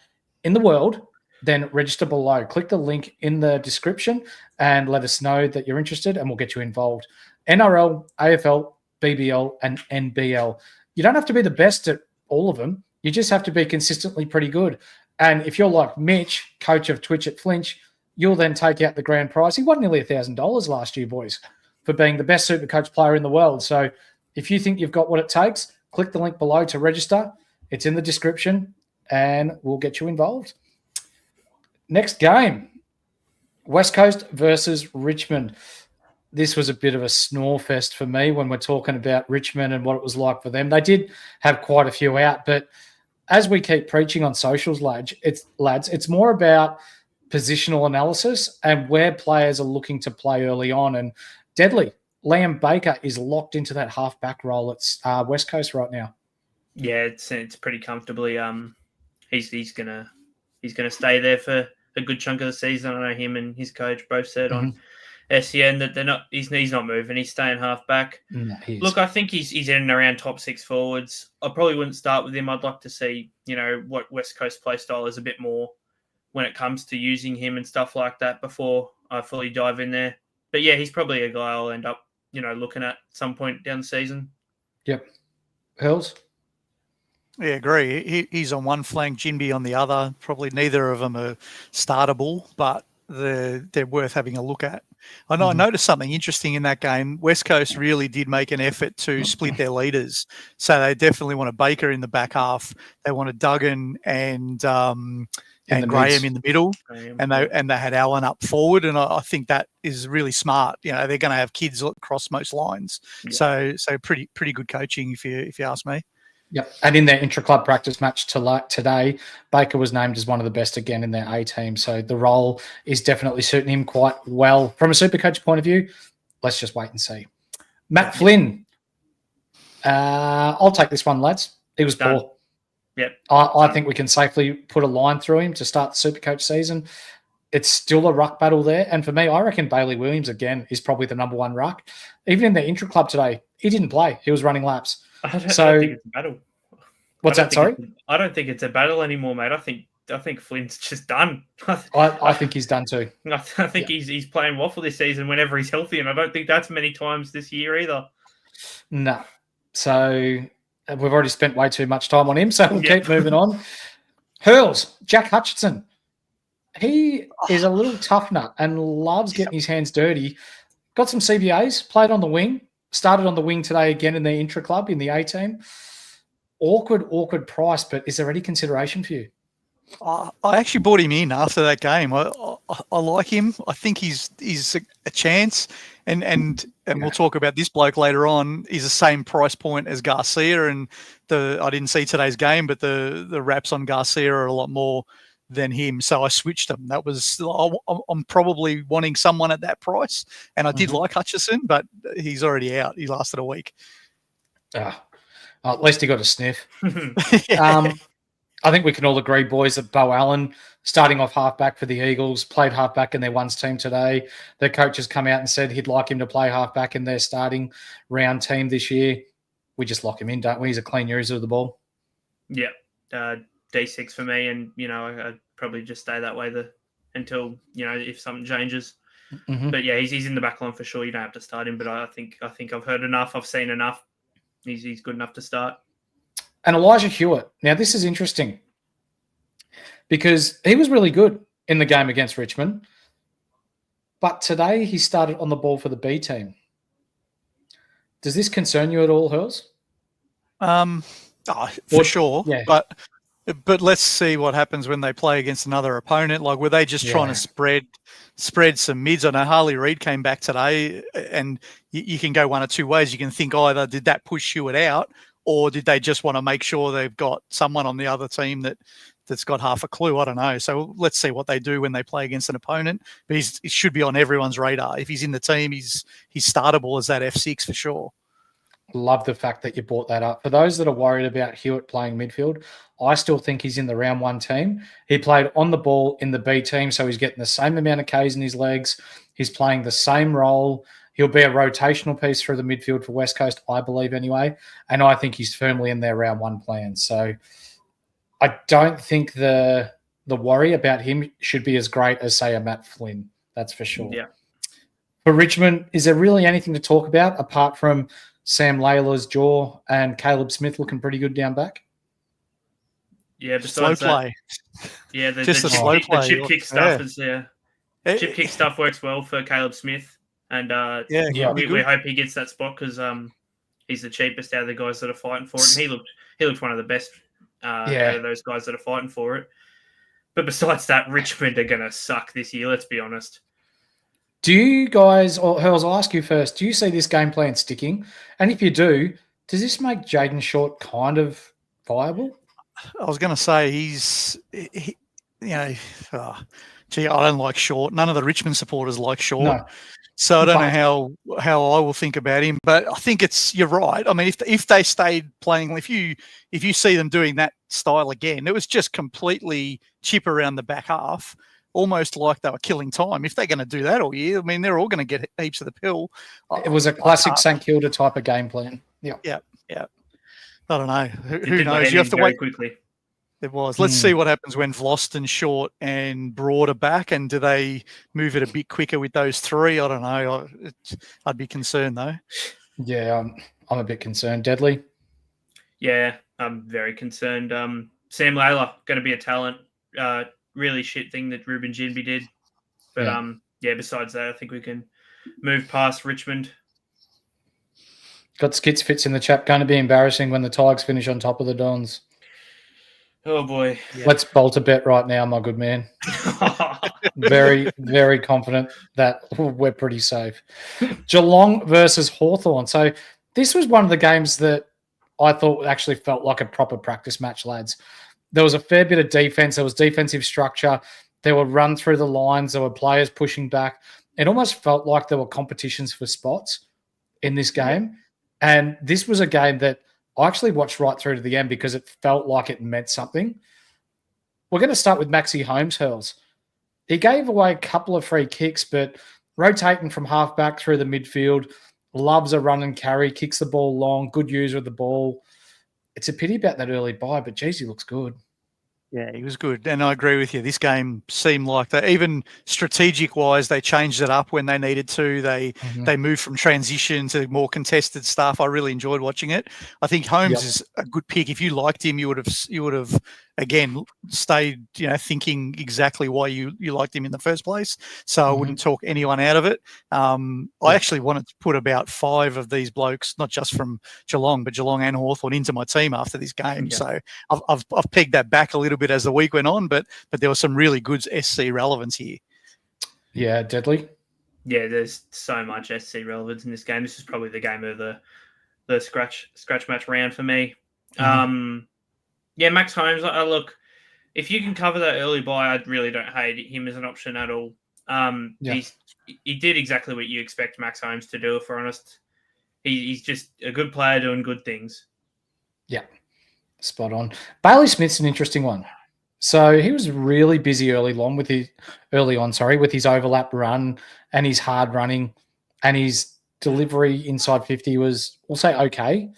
in the world, then register below. Click the link in the description and let us know that you're interested, and we'll get you involved. NRL, AFL, BBL and NBL. You don't have to be the best at all of them. You just have to be consistently pretty good. And if you're like Mitch, coach of Twitch at Flinch, you'll then take out the grand prize. He won nearly $1,000 last year, boys, for being the best Supercoach player in the world. So if you think you've got what it takes, click the link below to register. It's in the description and we'll get you involved. Next game, West Coast versus Richmond. This was a bit of a snore fest for me when we're talking about Richmond and what it was like for them. They did have quite a few out, but as we keep preaching on socials, lads, it's more about positional analysis and where players are looking to play early on. And Deadly, Liam Baker is locked into that half-back role at West Coast right now. Yeah, it's pretty comfortably. He's gonna stay there for a good chunk of the season. I know him and his coach both said on SEN that he's not moving. He's staying half back. No, Look, I think he's in and around top 6 forwards. I probably wouldn't start with him. I'd like to see, what West Coast play style is a bit more when it comes to using him and stuff like that before I fully dive in there. But yeah, he's probably a guy I'll end up looking at some point down the season. Yep. Hurls? Yeah, agree. He's on one flank, Jinby on the other. Probably neither of them are startable, but they're worth having a look at. I know I noticed something interesting in that game. West Coast really did make an effort to split their leaders. So they definitely wanted Baker in the back half. They wanted Duggan and Graham in the middle, and they had Allen up forward. And I think that is really smart. They're going to have kids across most lines. Yeah. So pretty good coaching if you ask me. Yep. And in their intra-club practice match today, Baker was named as one of the best again in their A team. So the role is definitely suiting him quite well. From a Supercoach point of view, let's just wait and see. Matt Flynn. I'll take this one, lads. He was poor. Yep. I think we can safely put a line through him to start the Supercoach season. It's still a ruck battle there. And for me, I reckon Bailey Williams, again, is probably the number one ruck. Even in their intra-club today, he didn't play. He was running laps. I don't think it's a battle. What's that? Sorry, I don't think it's a battle anymore, mate. I think Flynn's just done. I think he's done too. I think he's playing waffle this season whenever he's healthy, and I don't think that's many times this year either. No. So we've already spent way too much time on him, so we'll keep moving on. Hurls, Jack Hutchinson. He is a little tough nut and loves getting his hands dirty. Got some CBAs, played on the wing. Started on the wing today again in the intra-club in the A team. Awkward price, but is there any consideration for you? I actually bought him in after that game. I like him. I think he's a chance, and we'll talk about this bloke later on. He's the same price point as Garcia, and I didn't see today's game, but the raps on Garcia are a lot more than him, so I switched them. That was I'm probably wanting someone at that price, and I did like Hutchison, but he's already out. He lasted a week. At least he got a sniff. I think we can all agree, boys, that Bo Allen, starting off halfback for the Eagles, played halfback in their ones team today. Their coach has come out and said he'd like him to play halfback in their starting round team this year. We just lock him in, don't we? He's a clean user of the ball. Yeah. D6 for me, and I'd probably just stay that way until if something changes. But yeah, he's in the back line for sure. You don't have to start him, but I think I've heard enough. I've seen enough. He's good enough to start. And Elijah Hewitt. Now this is interesting because he was really good in the game against Richmond, but today he started on the ball for the B team. Does this concern you at all, Hurls? For sure. Yeah. But let's see what happens when they play against another opponent. Like, were they just trying to spread some mids? I know Harley Reid came back today, and you can go one or two ways. You can think either did that push Hewitt out, or did they just want to make sure they've got someone on the other team that's got half a clue? I don't know. So let's see what they do when they play against an opponent. But he should be on everyone's radar. If he's in the team, he's startable as that F6 for sure. Love the fact that you brought that up. For those that are worried about Hewitt playing midfield, I still think he's in the round one team. He played on the ball in the B team, so he's getting the same amount of Ks in his legs. He's playing the same role. He'll be a rotational piece through the midfield for West Coast, I believe, anyway. And I think he's firmly in their round one plan. So I don't think the worry about him should be as great as, say, a Matt Flynn. That's for sure. Yeah. For Richmond, is there really anything to talk about apart from Sam Layla's jaw and Caleb Smith looking pretty good down back? Yeah, besides slow play. Yeah, the slow play. The chip kick stuff is chip kick stuff works well for Caleb Smith, and we hope he gets that spot because he's the cheapest out of the guys that are fighting for it. And he looked one of the best out of those guys that are fighting for it. But besides that, Richmond are going to suck this year. Let's be honest. Do you guys, or Hurls, I'll ask you first, do you see this game plan sticking? And if you do, does this make Jaden Short kind of viable? I was going to say I don't like Short. None of the Richmond supporters like Short. No. So I don't know how I will think about him. But I think you're right. I mean, if they stayed playing, if you see them doing that style again, it was just completely chip around the back half, almost like they were killing time. If they're going to do that all year, I mean, they're all going to get heaps of the pill. It was a classic St Kilda type of game plan. Yeah. I don't know. Who knows? You have to wait quickly. There was. Let's see what happens when Vlosten, Short, and Broad are back, and do they move it a bit quicker with those three? I don't know. I'd be concerned, though. Yeah, I'm a bit concerned. Deadly? Yeah, I'm very concerned. Sam Layla, going to be a talent. Really shit thing that Ruben Ginby did. But, besides that, I think we can move past Richmond. Got Skits Fits in the chat. Going to be embarrassing when the Tigers finish on top of the Dons. Oh, boy. Yeah. Let's bolt a bet right now, my good man. Very, very confident that we're pretty safe. Geelong versus Hawthorn. So this was one of the games that I thought actually felt like a proper practice match, lads. There was a fair bit of defense. There was defensive structure. There were run through the lines. There were players pushing back. It almost felt like there were competitions for spots in this game. Yeah. And this was a game that I actually watched right through to the end because it felt like it meant something. We're going to start with Maxi Holmes, Hurls. He gave away a couple of free kicks, but rotating from halfback through the midfield, loves a run and carry, kicks the ball long, good user of the ball. It's a pity about that early bye, but geez, he looks good. Yeah, he was good. And I agree with you. This game seemed like that. Even strategic-wise, they changed it up when they needed to. They moved from transition to more contested stuff. I really enjoyed watching it. I think Holmes is a good pick. If you liked him, you would have again stayed, thinking exactly why you liked him in the first place. So I wouldn't talk anyone out of it. I actually wanted to put about 5 of these blokes, not just from Geelong, but Geelong and Hawthorn, into my team after this game. Yeah. So I've pegged that back a little bit as the week went on, but there was some really good SC relevance here. Yeah, Deadly. Yeah, there's so much SC relevance in this game. This is probably the game of the scratch match round for me. Max Holmes, look, if you can cover that early bye, I really don't hate him as an option at all. He did exactly what you expect Max Holmes to do, if we're honest. He's just a good player doing good things. Yeah, spot on. Bailey Smith's an interesting one. So he was really busy early on with his overlap run and his hard running, and his delivery inside 50 was, we'll say, okay.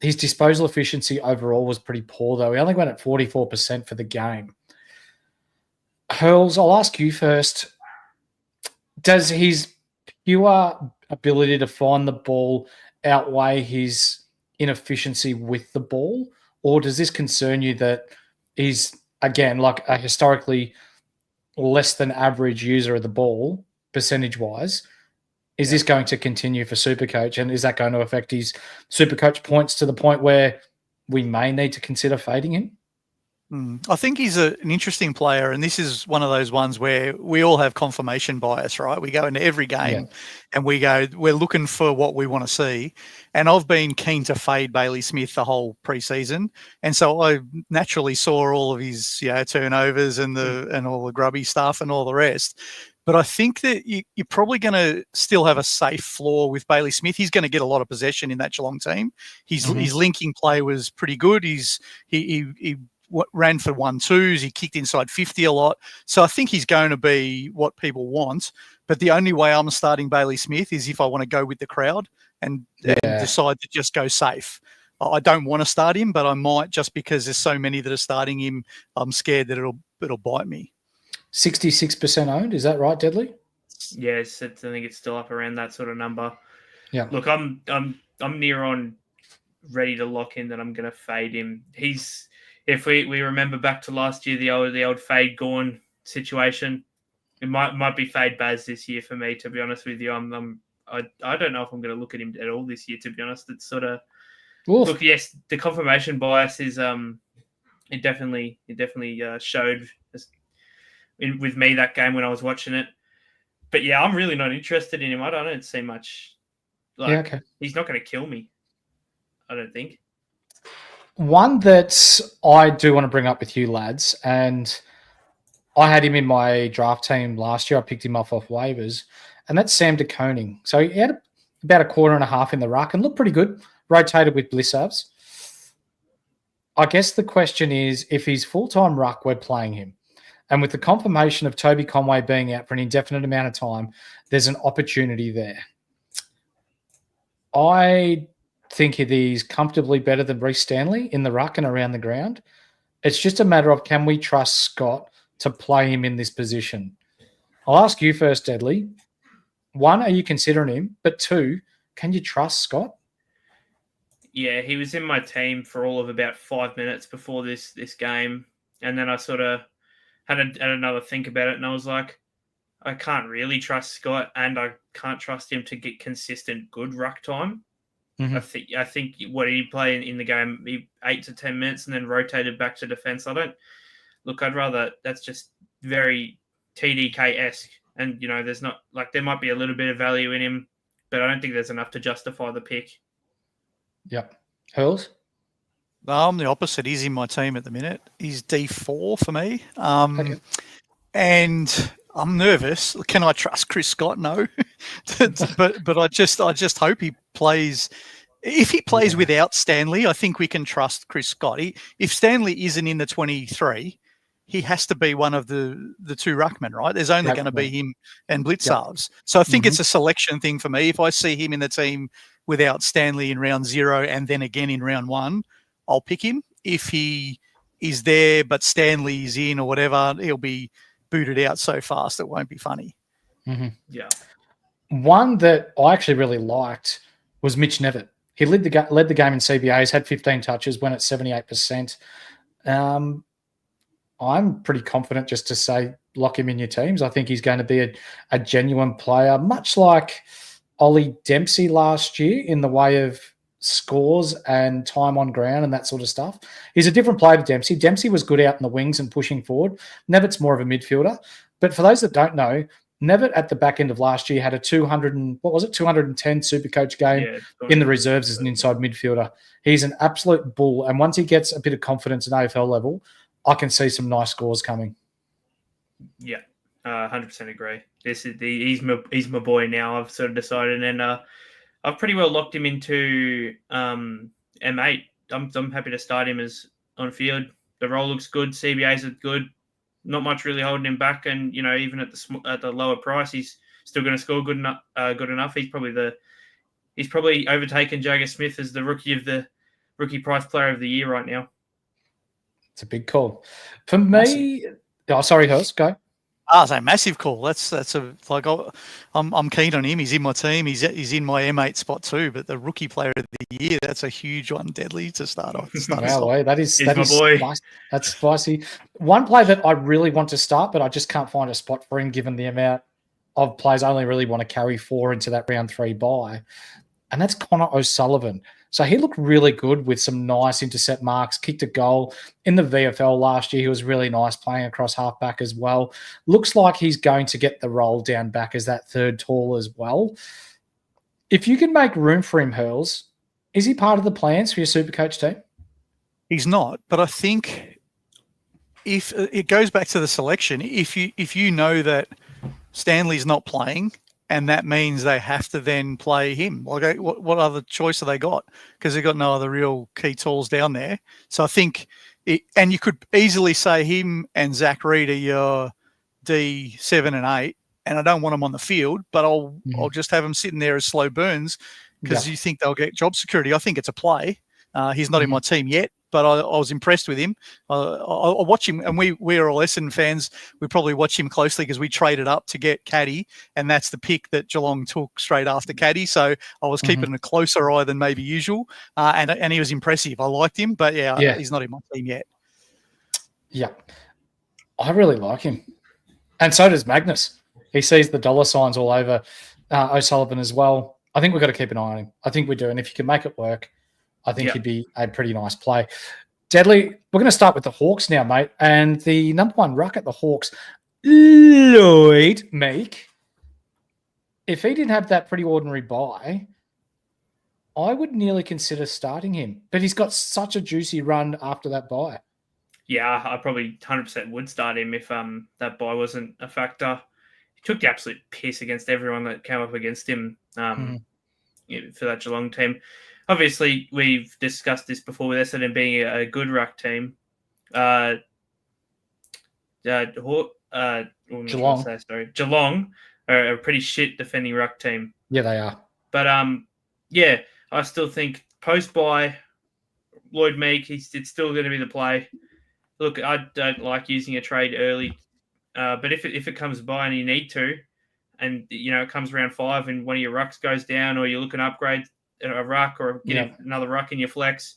His disposal efficiency overall was pretty poor, though. He only went at 44% for the game. Hurls, I'll ask you first. Does his pure ability to find the ball outweigh his inefficiency with the ball? Or does this concern you that he's, again, like a historically less than average user of the ball, percentage-wise? Is this going to continue for Supercoach, and is that going to affect his Supercoach points to the point where we may need to consider fading him? I think he's an interesting player, and this is one of those ones where we all have confirmation bias, right? We go into every game and we're looking for what we want to see. And I've been keen to fade Bailey Smith the whole preseason. And so I naturally saw all of his turnovers and all the grubby stuff and all the rest. But I think that you're probably going to still have a safe floor with Bailey Smith. He's going to get a lot of possession in that Geelong team. His linking play was pretty good. He ran for 1-2s. He kicked inside 50 a lot. So I think he's going to be what people want. But the only way I'm starting Bailey Smith is if I want to go with the crowd and decide to just go safe. I don't want to start him, but I might, just because there's so many that are starting him. I'm scared that it'll bite me. 66% owned, is that right, Deadly? Yes, I think it's still up around that sort of number. Yeah. Look, I'm near on ready to lock in that I'm going to fade him. If we remember back to last year, the old fade Gorn situation, it might be fade Baz this year for me. To be honest with you, I don't know if I'm going to look at him at all this year. To be honest, it's sort of look. Yes, the confirmation bias is it definitely showed with me that game when I was watching it. But yeah, I'm really not interested in him. I don't see much. He's not going to kill me, I don't think. One that I do want to bring up with you, lads, and I had him in my draft team last year. I picked him off waivers, and that's Sam De Koning. So he had about a quarter and a half in the ruck and looked pretty good, rotated with Blissavs. I guess the question is, if he's full-time ruck, we're playing him. And with the confirmation of Toby Conway being out for an indefinite amount of time, there's an opportunity there. I think he's comfortably better than Reece Stanley in the ruck and around the ground. It's just a matter of, can we trust Scott to play him in this position? I'll ask you first, Deadly. 1, are you considering him? But 2, can you trust Scott? Yeah, he was in my team for all of about 5 minutes before this game. And then I sort of had another think about it, and I was like, I can't really trust Scott, and I can't trust him to get consistent good ruck time. Mm-hmm. I think what he played in the game, 8 to 10 minutes, and then rotated back to defense. I'd rather, that's just very TDK-esque. And, there's not, there might be a little bit of value in him, but I don't think there's enough to justify the pick. Yep. Hurls? I'm the opposite. He's in my team at the minute. He's D4 for me. Okay. And I'm nervous. Can I trust Chris Scott? No. but I just hope he plays. If he plays without Stanley, I think we can trust Chris Scott. If Stanley isn't in the 23, he has to be one of the 2 ruckmen, right? There's only going to be him and Blitzarves. Yep. So I think it's a selection thing for me. If I see him in the team without Stanley in round 0 and then again in round 1, I'll pick him. If he is there but Stanley is in or whatever, he'll be booted out so fast it won't be funny. Mm-hmm. Yeah. One that I actually really liked was Mitch Nevitt. He led the game in CBAs, had 15 touches, went at 78%. I'm pretty confident just to say lock him in your teams. I think he's going to be a genuine player, much like Ollie Dempsey last year in the way of scores and time on ground and that sort of stuff. He's a different player to Dempsey. Dempsey was good out in the wings and pushing forward. Nevitt's more of a midfielder. But for those that don't know, Nevitt at the back end of last year had a 210 Supercoach game in the reserves as an inside midfielder. He's an absolute bull. And once he gets a bit of confidence at AFL level, I can see some nice scores coming. Yeah, 100% agree. He's my boy now. I've sort of decided, and I've pretty well locked him into M8. I'm happy to start him as on field. The role looks good. CBAs are good. Not much really holding him back, and even at the lower price, he's still going to score good enough. He's probably overtaken Jagger Smith as the rookie price player of the year right now. It's a big call for me. Oh, sorry, Hurst, go. It's a massive call. I'm keen on him. He's in my team. He's in my M8 spot too. But the rookie player of the year, that's a huge one, Deadly, to start off. That is spicy. That's spicy. One player that I really want to start, but I just can't find a spot for him given the amount of players I only really want to carry 4 into that round 3 bye, and that's Connor O'Sullivan. So he looked really good with some nice intercept marks, kicked a goal in the VFL last year. He was really nice playing across halfback as well. Looks like he's going to get the role down back as that third tall as well. If you can make room for him, Hurls, is he part of the plans for your Supercoach team? He's not, but I think if it goes back to the selection, if you know that Stanley's not playing, and that means they have to then play him. Like, what other choice have they got? Because they've got no other real key tools down there. So I think, and you could easily say him and Zach Reid are your D7 and 8, and I don't want them on the field, but I'll just have them sitting there as slow burns because you think they'll get job security. I think it's a play. He's not in my team yet, but I was impressed with him. I'll watch him, and we're all Essendon fans. We probably watch him closely because we traded up to get Caddy, and that's the pick that Geelong took straight after Caddy. So I was keeping a closer eye than maybe usual, and he was impressive. I liked him, but he's not in my team yet. Yeah, I really like him, and so does Magnus. He sees the dollar signs all over O'Sullivan as well. I think we've got to keep an eye on him. I think we do, and if you can make it work, I think he'd be a pretty nice play. Deadly, we're going to start with the Hawks now, mate. And the number 1 ruck at the Hawks, Lloyd Meek. If he didn't have that pretty ordinary bye, I would nearly consider starting him. But he's got such a juicy run after that bye. Yeah, I probably 100% would start him if that bye wasn't a factor. He took the absolute piss against everyone that came up against him for that Geelong team. Obviously, we've discussed this before with Essendon being a good ruck team. Geelong are a pretty shit defending ruck team. Yeah, they are. But I still think post-bye, Lloyd Meek, it's still going to be the play. look, I don't like using a trade early, but if it comes by and you need to, and it comes around 5 and one of your rucks goes down, or you're looking to upgrade a ruck or get another ruck in your flex,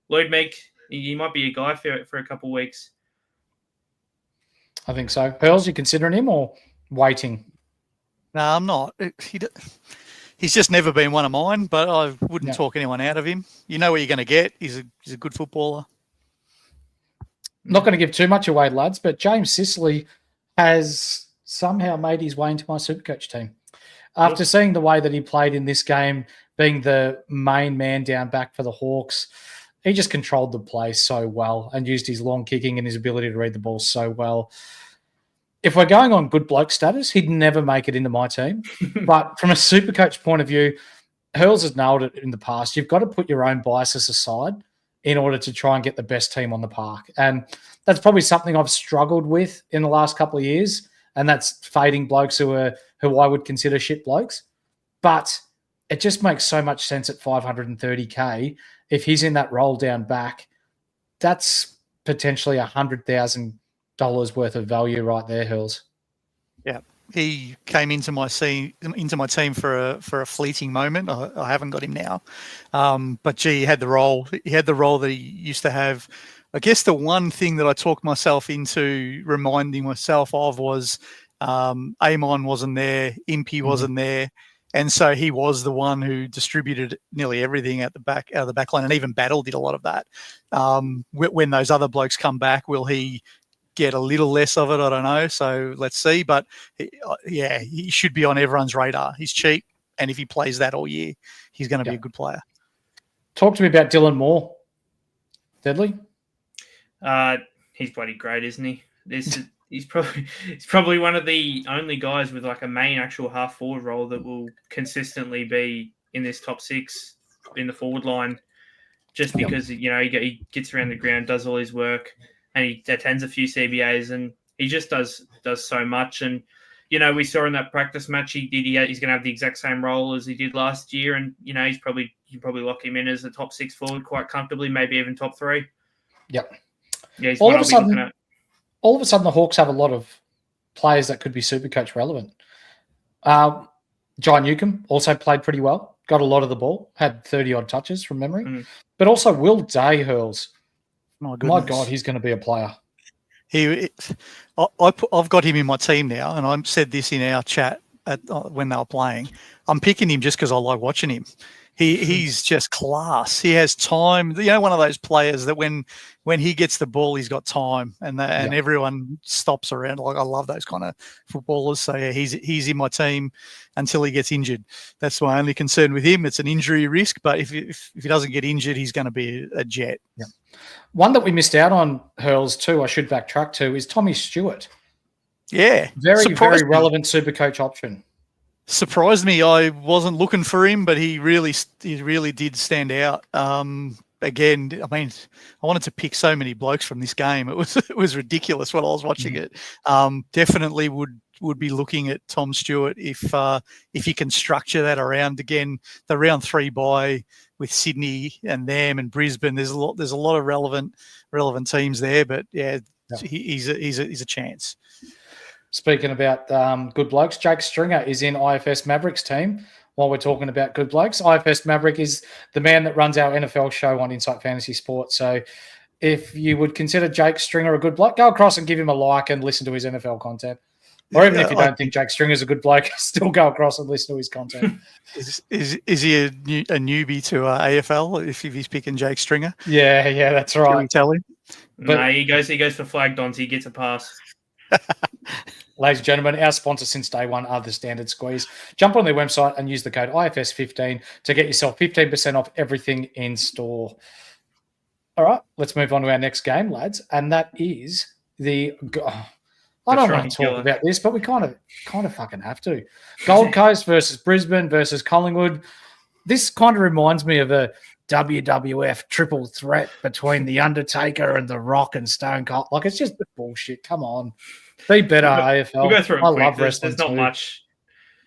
Ludwig, you might be a guy for a couple of weeks. I think so. Hurls, you considering him or waiting? No, I'm not. He's just never been one of mine, but I wouldn't talk anyone out of him. You know what you're going to get. He's a good footballer. Not going to give too much away, lads, but James Sicily has somehow made his way into my Supercoach team. After seeing the way that he played in this game, being the main man down back for the Hawks, he just controlled the play so well and used his long kicking and his ability to read the ball so well. If we're going on good bloke status, he'd never make it into my team. But from a Supercoach point of view, Hurls has nailed it in the past. You've got to put your own biases aside in order to try and get the best team on the park. And that's probably something I've struggled with in the last couple of years, and that's fading blokes who I would consider shit blokes. But it just makes so much sense at $530K. If he's in that roll down back, that's potentially $100,000 worth of value right there, Hurls. Yeah. He came into my team for a fleeting moment. I haven't got him now, but gee, he had the role. He had the role that he used to have. I guess the one thing that I talked myself into reminding myself of was Amon wasn't there, Impey wasn't there, and so he was the one who distributed nearly everything out of the back line, and even Battle did a lot of that. When those other blokes come back, will he get a little less of it? I don't know. So let's see. But he should be on everyone's radar. He's cheap, and if he plays that all year, he's going to be a good player. Talk to me about Dylan Moore. Deadly? He's bloody great, isn't he? He's probably one of the only guys with like a main actual half forward role that will consistently be in this top 6 in the forward line, just because he gets around the ground, does all his work, and he attends a few CBAs, and he just does so much. And we saw in that practice match he's going to have the exact same role as he did last year, and you can probably lock him in as a top 6 forward quite comfortably, maybe even top 3. Yep. Yeah, he's all of a sudden, the Hawks have a lot of players that could be Supercoach relevant. John Newcomb also played pretty well, got a lot of the ball, had 30-odd touches from memory. But also Will Day, Hurls. My God, he's going to be a player. I've got him in my team now, and I said this in our chat when they were playing. I'm picking him just because I like watching him. He's just class. He has time. One of those players that when he gets the ball, he's got time, and everyone stops around. Like, I love those kind of footballers. So yeah, he's in my team until he gets injured. That's my only concern with him. It's an injury risk, but if he doesn't get injured, he's going to be a jet. Yeah. One that we missed out on, Hurls, too, I should backtrack to, is Tommy Stewart. Yeah. Very relevant Supercoach option. Surprised me. I wasn't looking for him, but he really did stand out. Again, I mean, I wanted to pick so many blokes from this game. It was ridiculous when I was watching it. Definitely would be looking at Tom Stewart if you can structure that around, again, the round 3 bye with Sydney and them and Brisbane. There's a lot of relevant teams there, but he's a chance. Speaking about good blokes, Jake Stringer is in IFS Mavericks team. While we're talking about good blokes, IFS Maverick is the man that runs our NFL show on Insight Fantasy Sports. So if you would consider Jake Stringer a good bloke, go across and give him a like and listen to his NFL content. Or even if you don't think Jake Stringer is a good bloke, still go across and listen to his content. Is he a newbie to AFL if he's picking Jake Stringer? Yeah, that's right. Can we tell him? But no, he goes for flag dons. He gets a pass. Ladies and gentlemen, our sponsor since day one are the Standard Squeeze. Jump on their website and use the code IFS15 to get yourself 15% off everything in store. All right, let's move on to our next game, lads, and that is the. I don't want to talk about this, but we kind of fucking have to. Gold Coast versus Brisbane versus Collingwood. This kind of reminds me of a WWF triple threat between The Undertaker and The Rock and Stone Cold. Like, it's just bullshit. Come on. Be better, AFL. We'll go through it. I love wrestling.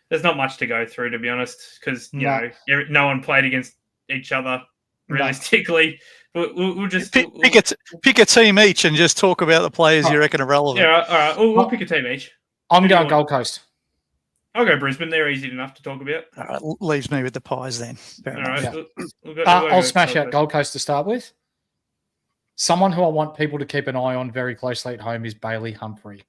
There's not much to go through, to be honest, because no one played against each other realistically. We'll just pick a team each and just talk about the players you reckon are relevant. Yeah, all right. We'll pick a team each. I'm going Gold Coast. I'll go Brisbane. They're easy enough to talk about. All right, leaves me with the Pies then. Fair enough. Right. I'll smash out Gold Coast to start with. Someone who I want people to keep an eye on very closely at home is Bailey Humphrey.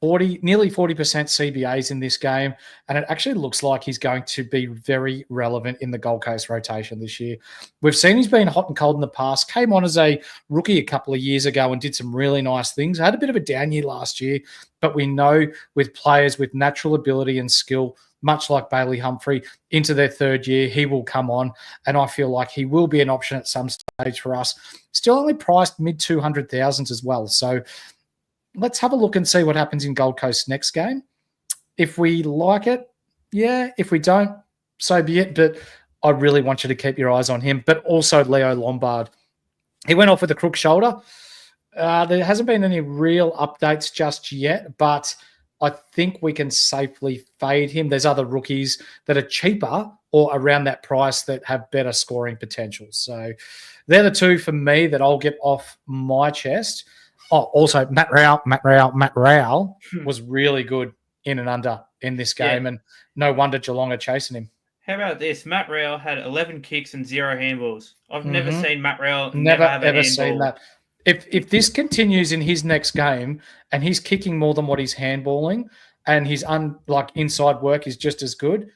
Nearly 40% CBAs in this game, and it actually looks like he's going to be very relevant in the Gold Coast rotation this year. We've seen he's been hot and cold in the past, came on as a rookie a couple of years ago and did some really nice things. Had a bit of a down year last year, but we know with players with natural ability and skill, much like Bailey Humphrey, into their third year, he will come on, and I feel like he will be an option at some stage for us. Still only priced mid-200,000s as well, so let's have a look and see what happens in Gold Coast next game. If we like it, yeah. If we don't, so be it. But I really want you to keep your eyes on him. But also Leo Lombard. He went off with a crook shoulder. There hasn't been any real updates just yet, but I think we can safely fade him. There's other rookies that are cheaper or around that price that have better scoring potential. So they're the two for me that I'll get off my chest. Oh, also Matt Rowell was really good in and under in this game, and no wonder Geelong are chasing him. How about this? Matt Rowell had 11 kicks and 0 handballs. I've never seen Matt Rowell never have ever seen that. If this continues in his next game and he's kicking more than what he's handballing and his inside work is just as good,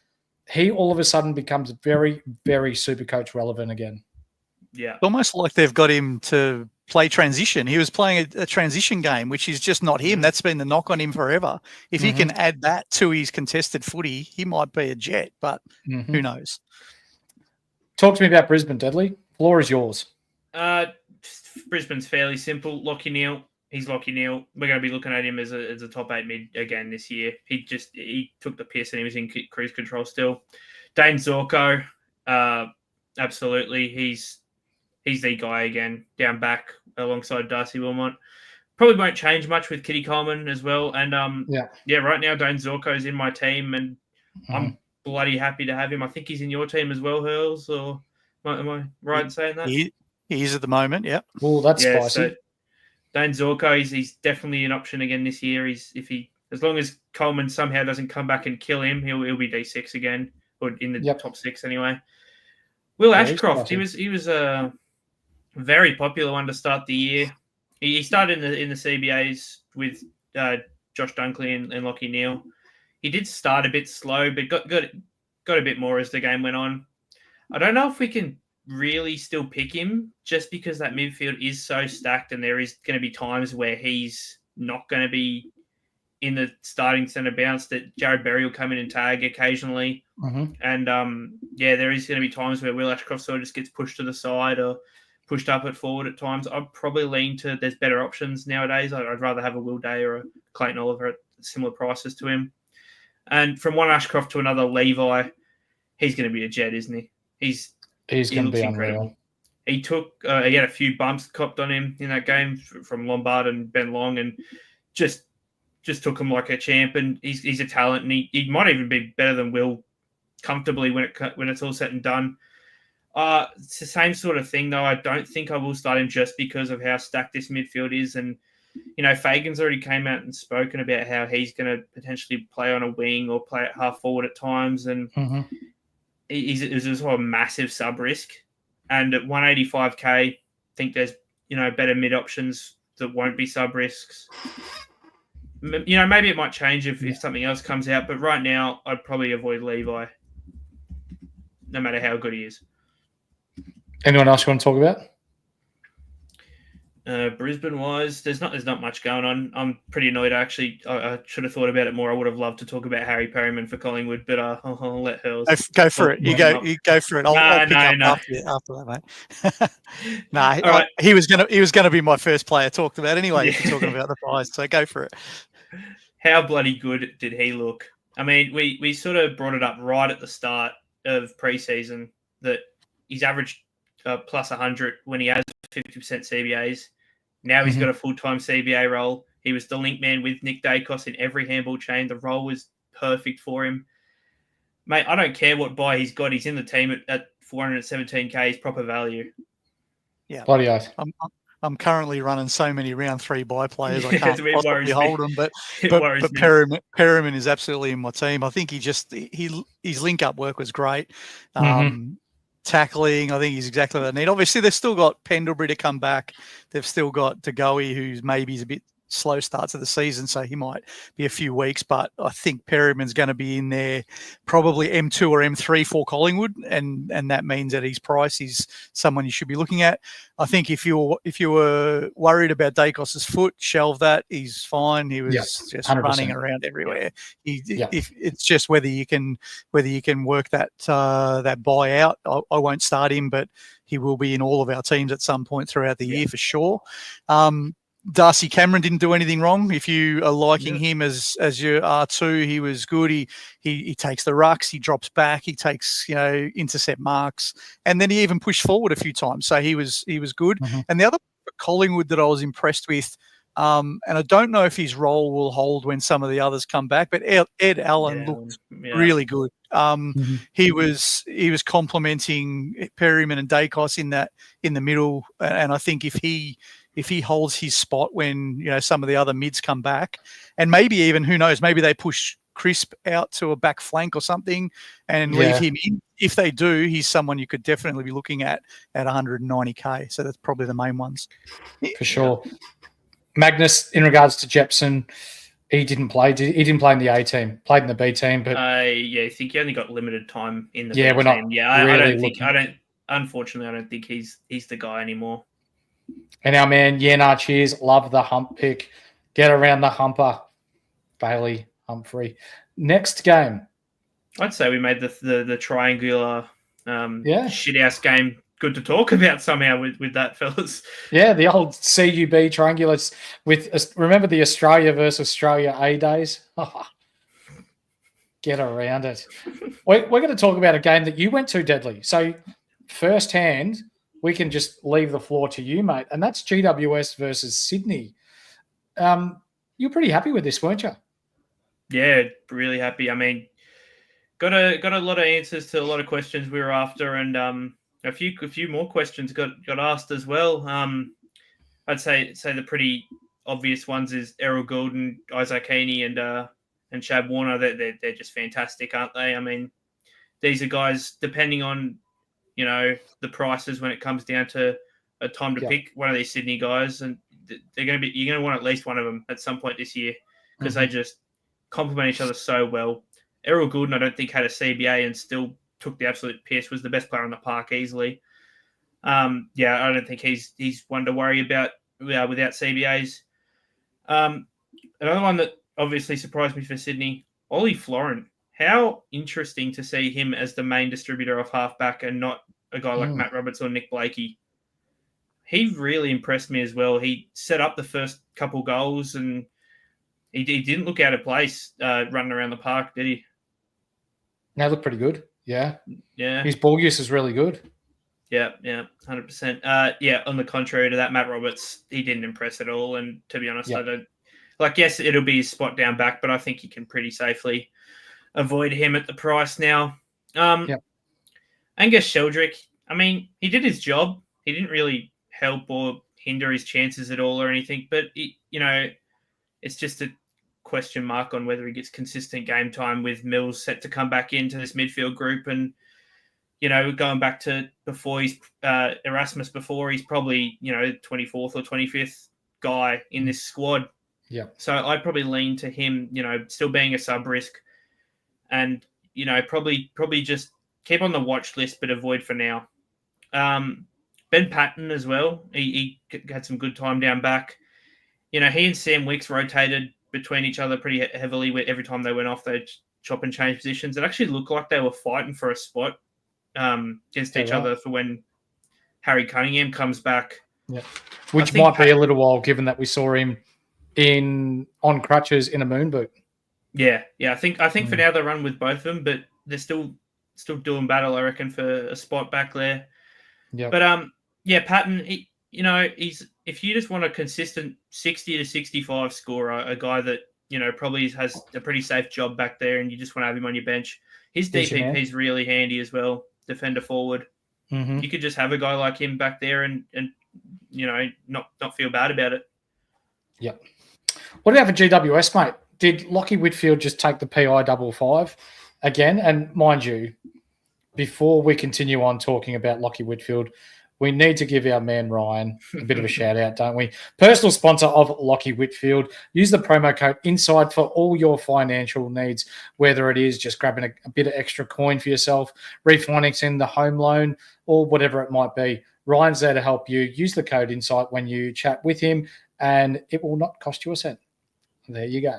he all of a sudden becomes very, very Supercoach relevant again. Yeah, almost like they've got him to play transition. He was playing a transition game, which is just not him. That's been the knock on him forever. If he can add that to his contested footy, he might be a jet, but who knows? Talk to me about Brisbane, Deadly. Floor is yours. Brisbane's fairly simple. Lockie Neal. He's Lockie Neal. We're going to be looking at him as a top 8 mid again this year. He took the piss and he was in cruise control still. Dane Zorko, absolutely. He's the guy again, down back alongside Darcy Wilmot. Probably won't change much with Kitty Coleman as well. And right now Dane Zorko is in my team, and I'm bloody happy to have him. I think he's in your team as well, Hurls. Or am I right in saying that? He is at the moment. Yeah. Oh, that's spicy. So Dane Zorko, he's definitely an option again this year. As long as Coleman somehow doesn't come back and kill him, he'll be D6 again, or in the top 6 anyway. Will Ashcroft, he was a very popular one to start the year. He started in the CBAs with Josh Dunkley and Lockie Neal. He did start a bit slow, but got a bit more as the game went on. I don't know if we can really still pick him just because that midfield is so stacked, and there is going to be times where he's not going to be in the starting centre bounce, that Jared Berry will come in and tag occasionally. And there is going to be times where Will Ashcroft sort of just gets pushed to the side or pushed up at forward at times. I'd probably lean to there's better options nowadays. I'd rather have a Will Day or a Clayton Oliver at similar prices to him. And from one Ashcroft to another Levi, he's going to be a jet, isn't he? He's going to be incredible. He had a few bumps copped on him in that game from Lombard and Ben Long, and just took him like a champ. And he's a talent, and he might even be better than Will comfortably when it's all said and done. It's the same sort of thing, though. I don't think I will start him just because of how stacked this midfield is. And, Fagan's already came out and spoken about how he's going to potentially play on a wing or play at half forward at times. And it was a massive sub risk. And at 185K, I think there's, better mid options that won't be sub risks. Maybe it might change if something else comes out. But right now, I'd probably avoid Levi, no matter how good he is. Anyone else you want to talk about? Brisbane-wise, there's not much going on. I'm pretty annoyed, actually. I should have thought about it more. I would have loved to talk about Harry Perryman for Collingwood, but I'll let Hurls. Go for it. You go for it. I'll pick up after that, mate. He was gonna be my first player talked about anyway. If you're talking about the prize, so go for it. How bloody good did he look? I mean, we sort of brought it up right at the start of preseason that he's averaged plus 100 when he has 50% CBAs. Now he's got a full-time CBA role. He was the link man with Nick Dacos in every handball chain. The role was perfect for him. Mate, I don't care what buy he's got. He's in the team at 417k. He's proper value. Yeah. Bloody oath. I'm currently running so many round 3 buy players. I can't possibly hold them, but Perriman is absolutely in my team. I think his link up work was great. Tackling, I think he's exactly what they need. Obviously, they've still got Pendlebury to come back. They've still got DeGoey, who's maybe a bit slow starts of the season, so he might be a few weeks. But I think Perriman's going to be in there, probably M2 or M3 for Collingwood, and that means that his price is someone you should be looking at. I think if you were worried about Dacos's foot, shelve that. He's fine. He was just 100%. Running around everywhere. If it's just whether you can work that that buy out. I won't start him, but he will be in all of our teams at some point throughout the year for sure. Darcy Cameron didn't do anything wrong. If you are liking him as your R2, he was good. He takes the rucks, he drops back, he takes intercept marks, and then he even pushed forward a few times. So he was good. And the other Collingwood that I was impressed with, and I don't know if his role will hold when some of the others come back, but Ed Allen looked really good. He was complimenting Perryman and Dacos in the middle, and I think if he holds his spot when some of the other mids come back, and maybe even, who knows, maybe they push Crisp out to a back flank or something and leave him in. If they do, he's someone you could definitely be looking at 190k. So that's probably the main ones. For sure. Magnus, in regards to Jepson, he didn't play. He didn't play in the A team. Played in the B team, but I think he only got limited time in the B we're team. Not I don't. Unfortunately, I don't think he's the guy anymore. And our man Yenar, cheers. Love the hump pick. Get around the humper. Bailey Humphrey. Next game. I'd say we made the triangular shit house game good to talk about somehow with that, fellas. Yeah, the old CUB triangulars remember the Australia versus Australia A days? Get around it. We're going to talk about a game that you went to, Deadly. So firsthand, we can just leave the floor to you, mate. And that's GWS versus Sydney. You're pretty happy with this, weren't you? Yeah, really happy. I mean, got a lot of answers to a lot of questions we were after, and a few more questions got asked as well. I'd say the pretty obvious ones is Errol Goulden, Isaac Heaney, and Chad Warner. They're just fantastic, aren't they? I mean, these are guys, depending on the prices when it comes down to a time to pick one of these Sydney guys, and you're going to want at least one of them at some point this year, because they just complement each other so well. Errol Goulden, I don't think, had a CBA and still took the absolute piss, was the best player on the park easily. I don't think he's one to worry about without CBAs. Another one that obviously surprised me for Sydney, Ollie Florent. How interesting to see him as the main distributor of halfback and not a guy like Matt Roberts or Nick Blakey. He really impressed me as well. He set up the first couple goals, and he didn't look out of place running around the park, did he? No, looked pretty good. Yeah. Yeah. His ball use is really good. Yeah, 100%. On the contrary to that, Matt Roberts, he didn't impress at all. And to be honest, I don't yes, it'll be his spot down back, but I think you can pretty safely avoid him at the price now. Angus Sheldrick, I mean, he did his job. He didn't really help or hinder his chances at all or anything, but it's just a question mark on whether he gets consistent game time with Mills set to come back into this midfield group. And going back to before he's Erasmus before, he's probably 24th or 25th guy in this squad. So I'd probably lean to him, still being a sub risk, and probably just keep on the watch list but avoid for now. Ben Patton as well, he had some good time down back. He and Sam Wicks rotated between each other pretty heavily. Every time they went off, they'd chop and change positions. It actually looked like they were fighting for a spot against each other for when Harry Cunningham comes back. Yeah, which might be a little while, given that we saw him on crutches in a moon boot. Yeah. I think for now they run with both of them, but they're still doing battle, I reckon, for a spot back there. Yeah. But Patton, he's, if you just want a consistent 60 to 65 scorer, a guy that probably has a pretty safe job back there, and you just want to have him on your bench, His DPP is really handy as well, defender forward. Mm-hmm. You could just have a guy like him back there and not feel bad about it. Yeah. What about for GWS, mate? Did Lockie Whitfield just take the PI 55 again? And mind you, before we continue on talking about Lockie Whitfield, we need to give our man Ryan a bit of a shout out, don't we? Personal sponsor of Lockie Whitfield. Use the promo code INSIDE for all your financial needs, whether it is just grabbing a bit of extra coin for yourself, refinancing the home loan, or whatever it might be. Ryan's there to help you. Use the code INSIDE when you chat with him, and it will not cost you a cent. There you go.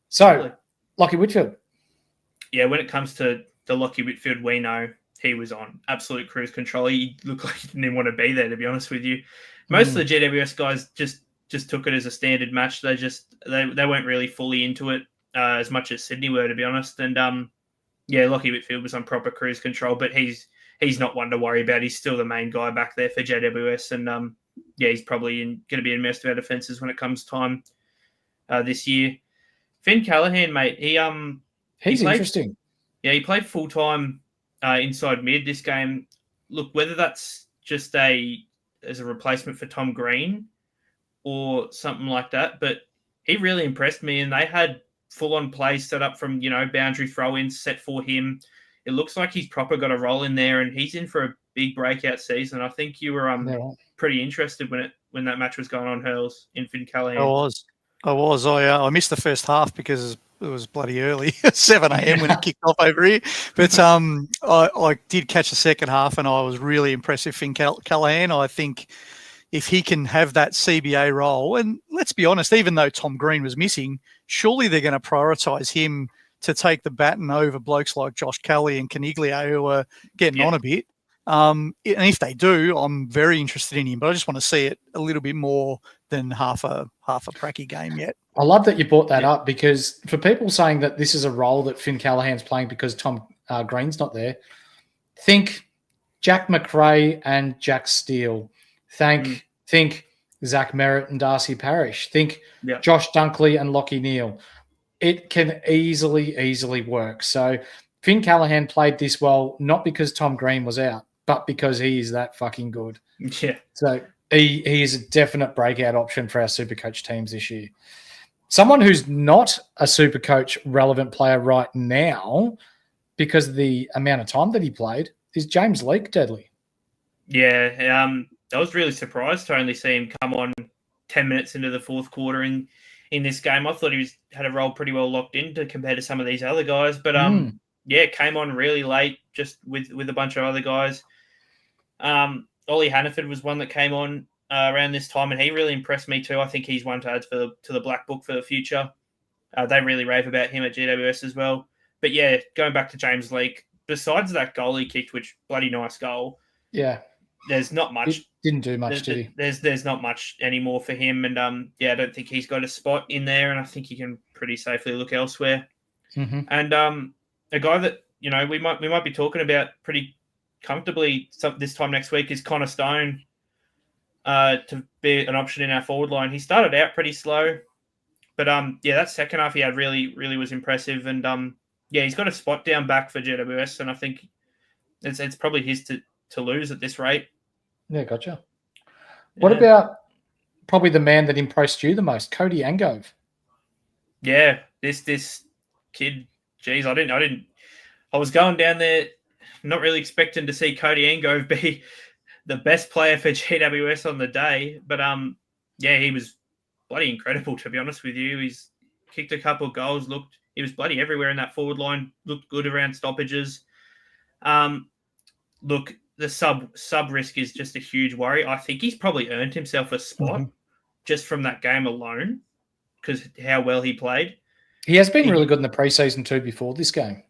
So, Lockie Whitfield. Yeah, when it comes to the Lockie Whitfield, we know he was on absolute cruise control. He looked like he didn't even want to be there, to be honest with you. Most of the GWS guys just took it as a standard match. They weren't really fully into it as much as Sydney were, to be honest. And Lockie Whitfield was on proper cruise control, but he's not one to worry about. He's still the main guy back there for GWS, and he's probably going to be in most of our defences when it comes time this year. Finn Callahan, mate, he's interesting. Yeah, he played full time inside mid this game. Look, whether that's just as a replacement for Tom Green or something like that, but he really impressed me, and they had full-on plays set up from, boundary throw-ins set for him. It looks like he's proper got a role in there, and he's in for a big breakout season. I think you were pretty interested when that match was going on, Hurls, in Finn Callahan. I was. I missed the first half because it was bloody early, 7 a.m. when it kicked off over here. But I did catch the second half, and I was really impressed with Finn Callahan. I think if he can have that CBA role, and let's be honest, even though Tom Green was missing, surely they're going to prioritise him to take the baton over blokes like Josh Kelly and Caniglio, who are getting on a bit. And if they do, I'm very interested in him, but I just want to see it a little bit more than half a pracky game yet. I love that you brought that up, because for people saying that this is a role that Finn Callahan's playing because Tom Green's not there, think Jack McRae and Jack Steele. Think Zach Merritt and Darcy Parish. Think Josh Dunkley and Lockie Neal. It can easily work. So Finn Callahan played this well, not because Tom Green was out, but because he is that fucking good. Yeah. So he is a definite breakout option for our Supercoach teams this year. Someone who's not a Supercoach relevant player right now, because of the amount of time that he played, is James Leake Deadly. Yeah, I was really surprised to only see him come on 10 minutes into the fourth quarter in this game. I thought he had a role pretty well locked in compared to some of these other guys. But, came on really late just with a bunch of other guys. Ollie Hannaford was one that came on around this time, and he really impressed me too. I think he's one to add to the Black Book for the future. They really rave about him at GWS as well. But, going back to James Leake, besides that goal he kicked, which bloody nice goal. Yeah. There's not much. He didn't do much, did he? There's not much anymore for him, and I don't think he's got a spot in there, and I think he can pretty safely look elsewhere. Mm-hmm. And a guy that we might be talking about pretty comfortably this time next week is Connor Stone to be an option in our forward line. He started out pretty slow, but that second half he had really was impressive, and he's got a spot down back for GWS, and I think it's probably his to lose at this rate. Yeah, gotcha. What about probably the man that impressed you the most, Cody Angove? Yeah, this kid, geez, I was going down there not really expecting to see Cody Angove be the best player for GWS on the day, but he was bloody incredible, to be honest with you. He's kicked a couple of goals, he was bloody everywhere in that forward line, looked good around stoppages. Look, the sub risk is just a huge worry. I think he's probably earned himself a spot just from that game alone, because how well he played. He has been really good in the preseason too before this game.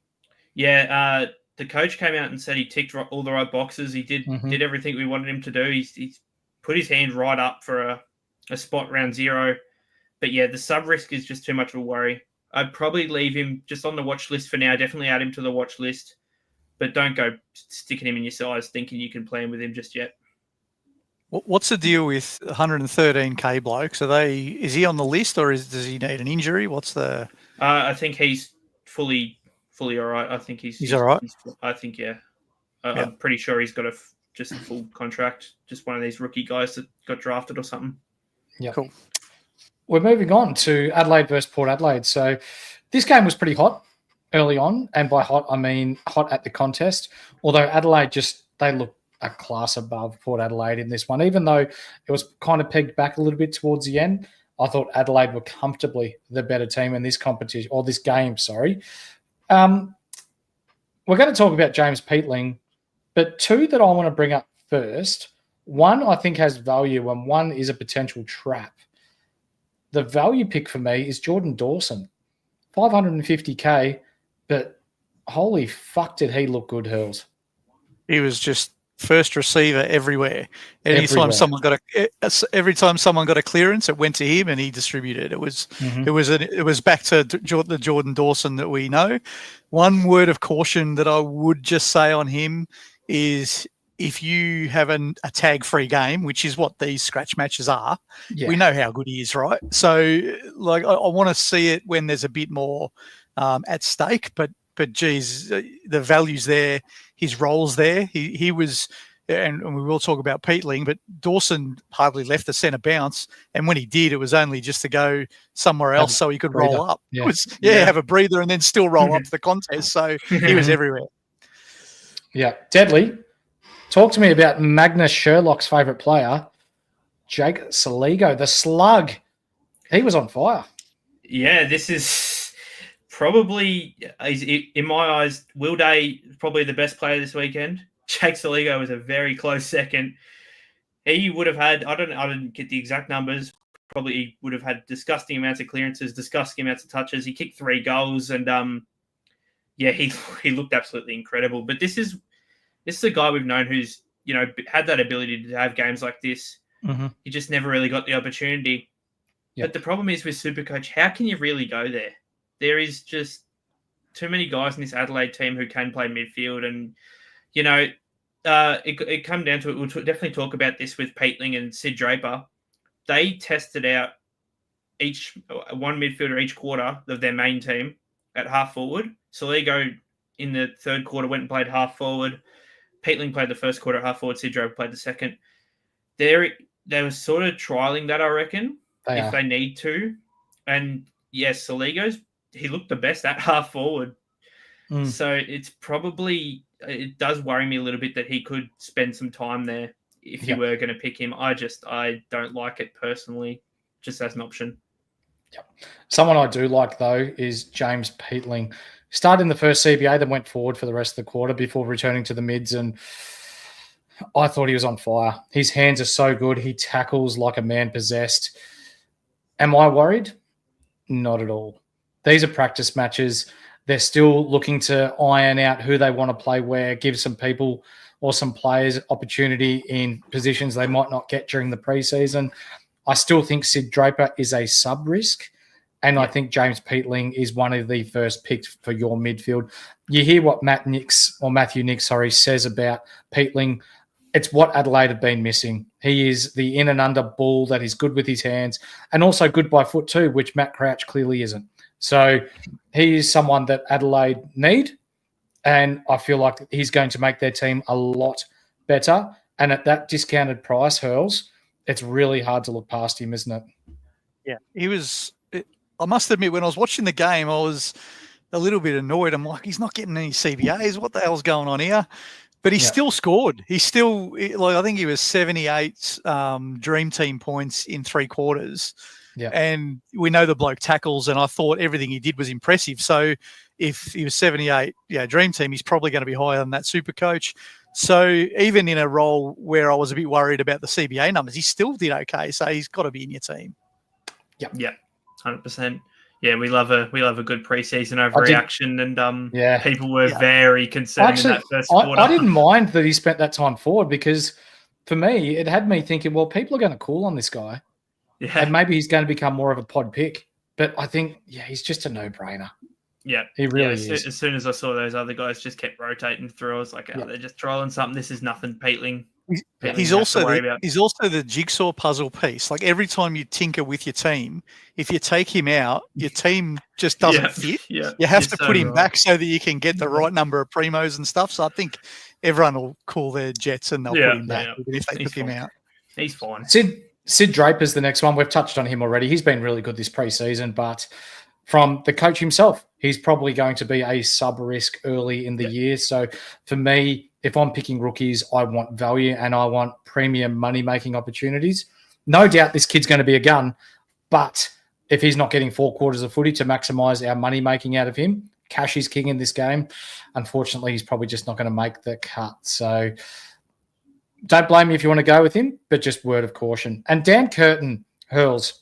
Yeah, the coach came out and said he ticked all the right boxes. He did everything we wanted him to do. He's put his hand right up for a spot round 0. But the sub risk is just too much of a worry. I'd probably leave him just on the watch list for now. Definitely add him to the watch list. But don't go sticking him in your size thinking you can play him with him just yet. What's the deal with 113K blokes? Is he on the list, or does he need an injury? What's the? I think he's fully fully all right. I think he's all right. I think, I'm pretty sure he's got just a full contract, just one of these rookie guys that got drafted or something. Yeah, cool. We're moving on to Adelaide versus Port Adelaide. So this game was pretty hot early on, and by hot I mean hot at the contest. Although Adelaide they look a class above Port Adelaide in this one, even though it was kind of pegged back a little bit towards the end. I thought Adelaide were comfortably the better team in this competition, or this game, sorry. We're going to talk about James Peatling, but two that I want to bring up first. One I think has value, and one is a potential trap. The value pick for me is Jordan Dawson, $550K, but holy fuck did he look good, Hurls. He was just first receiver everywhere. Every time someone got a clearance, it went to him and he distributed. It was back to the Jordan Dawson that we know. One word of caution that I would just say on him is, if you have a tag-free game, which is what these scratch matches are, we know how good he is, right? So, like, I want to see it when there's a bit more at stake. But geez, the value's there, his role's there. He was, and we will talk about Peatling, but Dawson hardly left the centre bounce, and when he did, it was only just to go somewhere else so he could roll up. Yeah. It was, have a breather and then still roll up the contest. So he was everywhere. Yeah, Deadly. Talk to me about Magnus Sherlock's favourite player, Jake Saligo, the slug. He was on fire. Yeah, this is probably, in my eyes, Will Day probably the best player this weekend. Jake Saligo was a very close second. He would have had, I didn't get the exact numbers, probably he would have had disgusting amounts of clearances, disgusting amounts of touches. He kicked 3 goals and, he looked absolutely incredible. But this is a guy we've known who's, had that ability to have games like this. Mm-hmm. He just never really got the opportunity. Yep. But the problem is with Supercoach, how can you really go there? There is just too many guys in this Adelaide team who can play midfield. And, it come down to it. We'll definitely talk about this with Peatling and Sid Draper. They tested out one midfielder each quarter of their main team at half forward. Saligo in the third quarter went and played half forward. Peatling played the first quarter at half forward. Sid Draper played the second. They were sort of trialing that, I reckon, if they need to. And yes, Saligo's, he looked the best at half forward. So it does worry me a little bit that he could spend some time there if you were going to pick him. I don't like it personally, just as an option. Yep. Someone I do like, though, is James Peatling. Started in the first CBA, then went forward for the rest of the quarter before returning to the mids, and I thought he was on fire. His hands are so good. He tackles like a man possessed. Am I worried? Not at all. These are practice matches. They're still looking to iron out who they want to play where, give some people or some players opportunity in positions they might not get during the preseason. I still think Sid Draper is a sub-risk, and I think James Peatling is one of the first picks for your midfield. You hear what Matthew Nicks says about Peatling. It's what Adelaide have been missing. He is the in and under bull that is good with his hands and also good by foot too, which Matt Crouch clearly isn't. So he is someone that Adelaide need, and I feel like he's going to make their team a lot better. And at that discounted price, Hurls, it's really hard to look past him, isn't it? Yeah, he was. I must admit, when I was watching the game, I was a little bit annoyed. I'm like, he's not getting any CBAs. What the hell's going on here? But he still scored. He still, I think he was 78 Dream Team points in 3 quarters. Yeah. And we know the bloke tackles, and I thought everything he did was impressive. So if he was 78, Dream Team, he's probably going to be higher than that Supercoach. So even in a role where I was a bit worried about the CBA numbers, he still did okay. So he's got to be in your team. Yeah, 100%. Yeah, we love a good preseason overreaction, and people were very concerned in that first quarter. I didn't mind that he spent that time forward, because for me, it had me thinking, well, people are going to call on this guy. Yeah. And maybe he's going to become more of a pod pick. But I think, he's just a no-brainer. Yeah. He really is. As soon as I saw those other guys just kept rotating through, I was like, they're just trolling something. This is nothing Peatling. He's also the jigsaw puzzle piece. Like every time you tinker with your team, if you take him out, your team just doesn't fit. Yeah, you have to put him back so that you can get the right number of primos and stuff. So I think everyone will call their jets and they'll put him back even if they took him out. He's fine. Sid Draper's the next one. We've touched on him already. He's been really good this preseason, but from the coach himself, he's probably going to be a sub-risk early in the year. So for me, if I'm picking rookies, I want value and I want premium money-making opportunities. No doubt this kid's going to be a gun, but if he's not getting 4 quarters of footy to maximise our money-making out of him, cash is king in this game. Unfortunately, he's probably just not going to make the cut. So don't blame me if you want to go with him, but just word of caution. And Dan Curtin, Hurls,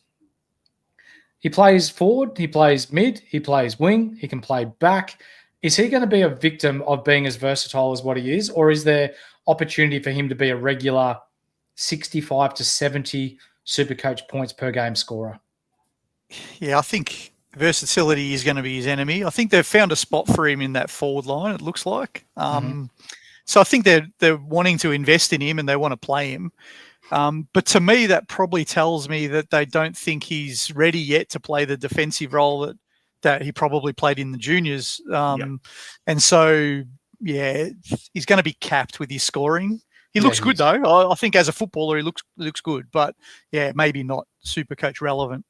he plays forward, he plays mid, he plays wing, he can play back. Is he going to be a victim of being as versatile as what he is, or is there opportunity for him to be a regular 65 to 70 Supercoach points per game scorer? Yeah, I think versatility is going to be his enemy. I think they've found a spot for him in that forward line, it looks like. So I think they're wanting to invest in him and they want to play him. But to me, that probably tells me that they don't think he's ready yet to play the defensive role that he probably played in the juniors. And so, he's going to be capped with his scoring. He looks good, though. I think as a footballer, he looks good. But, maybe not Supercoach relevant.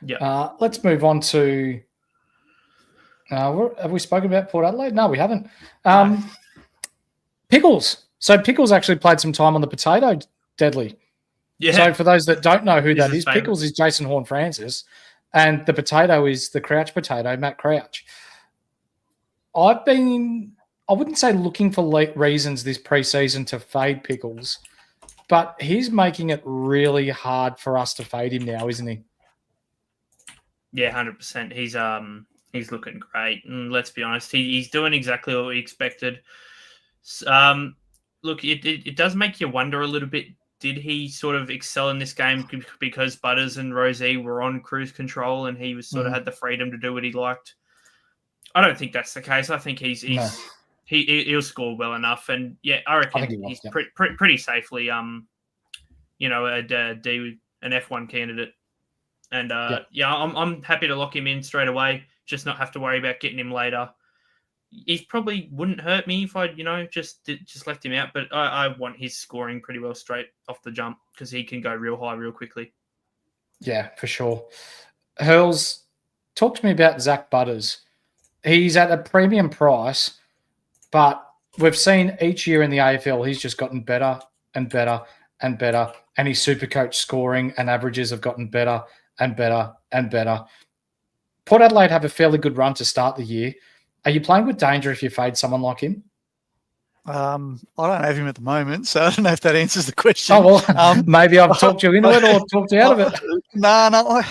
Let's move on to... have we spoken about Port Adelaide? No, we haven't. Pickles. So Pickles actually played some time on the Potato Deadly. Yeah. So for those that don't know who that is, Pickles is Jason Horne-Francis, and the Potato is the Crouch Potato, Matt Crouch. I wouldn't say looking for reasons this preseason to fade Pickles, but he's making it really hard for us to fade him now, isn't he? Yeah, 100%. He's looking great, and let's be honest, he's doing exactly what we expected. Look, it does make you wonder a little bit. Did he sort of excel in this game because Butters and Rosie were on cruise control and he was sort of had the freedom to do what he liked? I don't think that's the case. I think he'll score well enough, and I reckon he's pretty safely an F1 candidate. And I'm happy to lock him in straight away. Just not have to worry about getting him later. He probably wouldn't hurt me if I, just left him out. But I want his scoring pretty well straight off the jump because he can go real high real quickly. Yeah, for sure. Hurls, talk to me about Zach Butters. He's at a premium price, but we've seen each year in the AFL he's just gotten better and better and better, and his Supercoach scoring and averages have gotten better and better and better. Port Adelaide have a fairly good run to start the year. Are you playing with danger if you fade someone like him? I don't have him at the moment, so I don't know if that answers the question. Oh, well, maybe I've talked you into it or talked you out of it. No.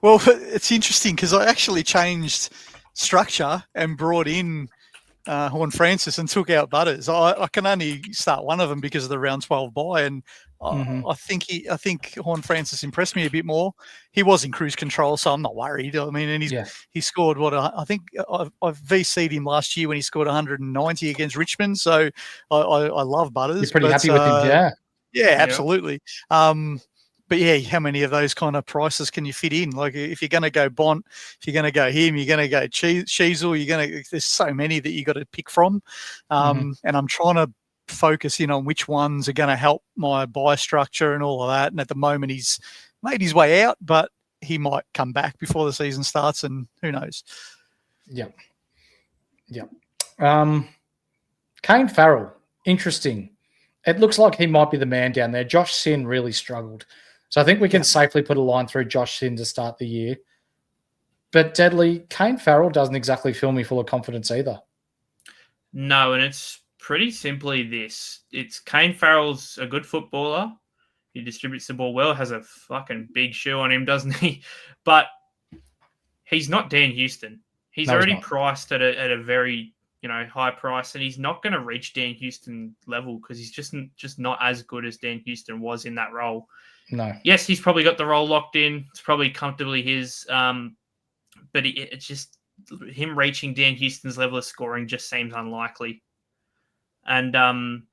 Well, it's interesting because I actually changed structure and brought in Horne-Francis and took out Butters. I can only start one of them because of the round 12 bye, and I think Horne-Francis impressed me a bit more. He was in cruise control, so I'm not worried. I mean, and he scored I think I've VC'd him last year when he scored 190 against Richmond. So I love Butters. You're pretty happy with him, yeah, absolutely. But how many of those kind of prices can you fit in? Like if you're going to go Bont, if you're going to go him, you're going to go Sheasel, there's so many that you got to pick from. And I'm trying to focus in on which ones are going to help my buy structure and all of that. And at the moment he's made his way out, but he might come back before the season starts and who knows. Yeah. Kane Farrell, interesting. It looks like he might be the man down there. Josh Sin really struggled. So I think we can safely put a line through Josh Sin to start the year. But Deadly, Kane Farrell doesn't exactly fill me full of confidence either. No, and it's pretty simply this. It's Kane Farrell's a good footballer. He distributes the ball well, has a fucking big shoe on him, doesn't he? But he's not Dan Houston. He's already priced at a very high price, and he's not going to reach Dan Houston level because he's just not as good as Dan Houston was in that role. No. Yes, he's probably got the role locked in. It's probably comfortably his. But it's just him reaching Dan Houston's level of scoring just seems unlikely. And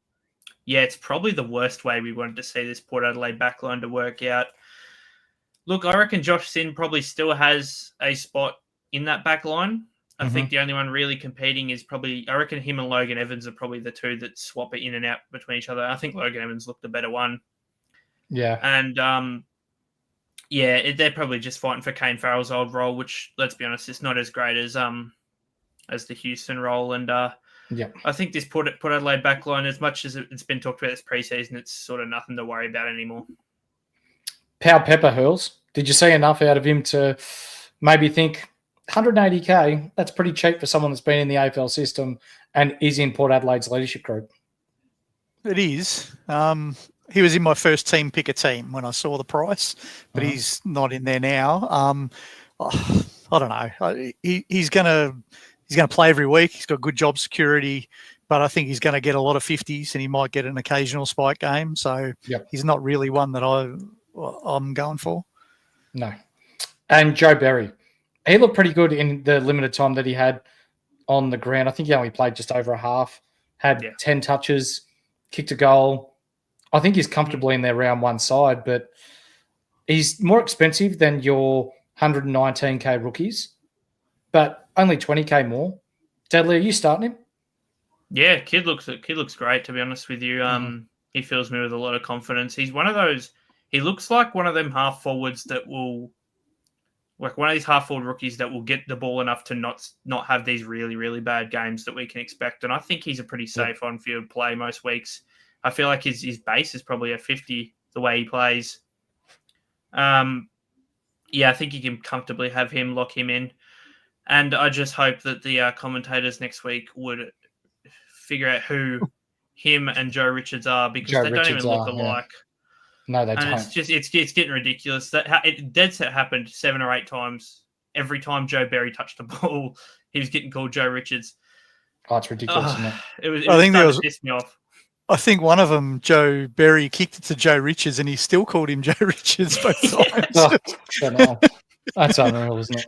it's probably the worst way we wanted to see this Port Adelaide backline to work out. Look, I reckon Josh Sinn probably still has a spot in that backline. I think the only one really competing is probably, I reckon him and Logan Evans are probably the two that swap it in and out between each other. I think Logan Evans looked the better one. Yeah. And, they're probably just fighting for Kane Farrell's old role, which, let's be honest, is not as great as the Houston role. And I think this Port Adelaide backline, as much as it's been talked about this preseason, it's sort of nothing to worry about anymore. Pow Pepper Hurls. Did you see enough out of him to maybe think 180K? That's pretty cheap for someone that's been in the AFL system and is in Port Adelaide's leadership group. It is. He was in my first team pick a team when I saw the price, but he's not in there now. I don't know. He's gonna play every week. He's got good job security, but I think he's going to get a lot of 50s and he might get an occasional spike game. So he's not really one that I'm going for. No. And Joe Berry. He looked pretty good in the limited time that he had on the ground. I think he only played just over a half, had 10 touches, kicked a goal. I think he's comfortably in their round one side, but he's more expensive than your 119K rookies, but only 20K more. Deadly, are you starting him? Yeah, kid looks great, to be honest with you. He fills me with a lot of confidence. He's one of those, he looks like one of them half forwards that will, like one of these half forward rookies that will get the ball enough to not have these really, really bad games that we can expect. And I think he's a pretty safe on-field play most weeks. I feel like his base is probably a 50 the way he plays. I think you can comfortably have him, lock him in. And I just hope that the commentators next week would figure out who him and Joe Richards are, because they don't even look alike. No, they don't. It's getting ridiculous. Dead set happened 7 or 8 times. Every time Joe Berry touched the ball, he was getting called Joe Richards. Oh, it's ridiculous, isn't it? It was starting to piss me off. I think one of them, Joe Berry, kicked it to Joe Richards, and he still called him Joe Richards both times. That's unreal, isn't it?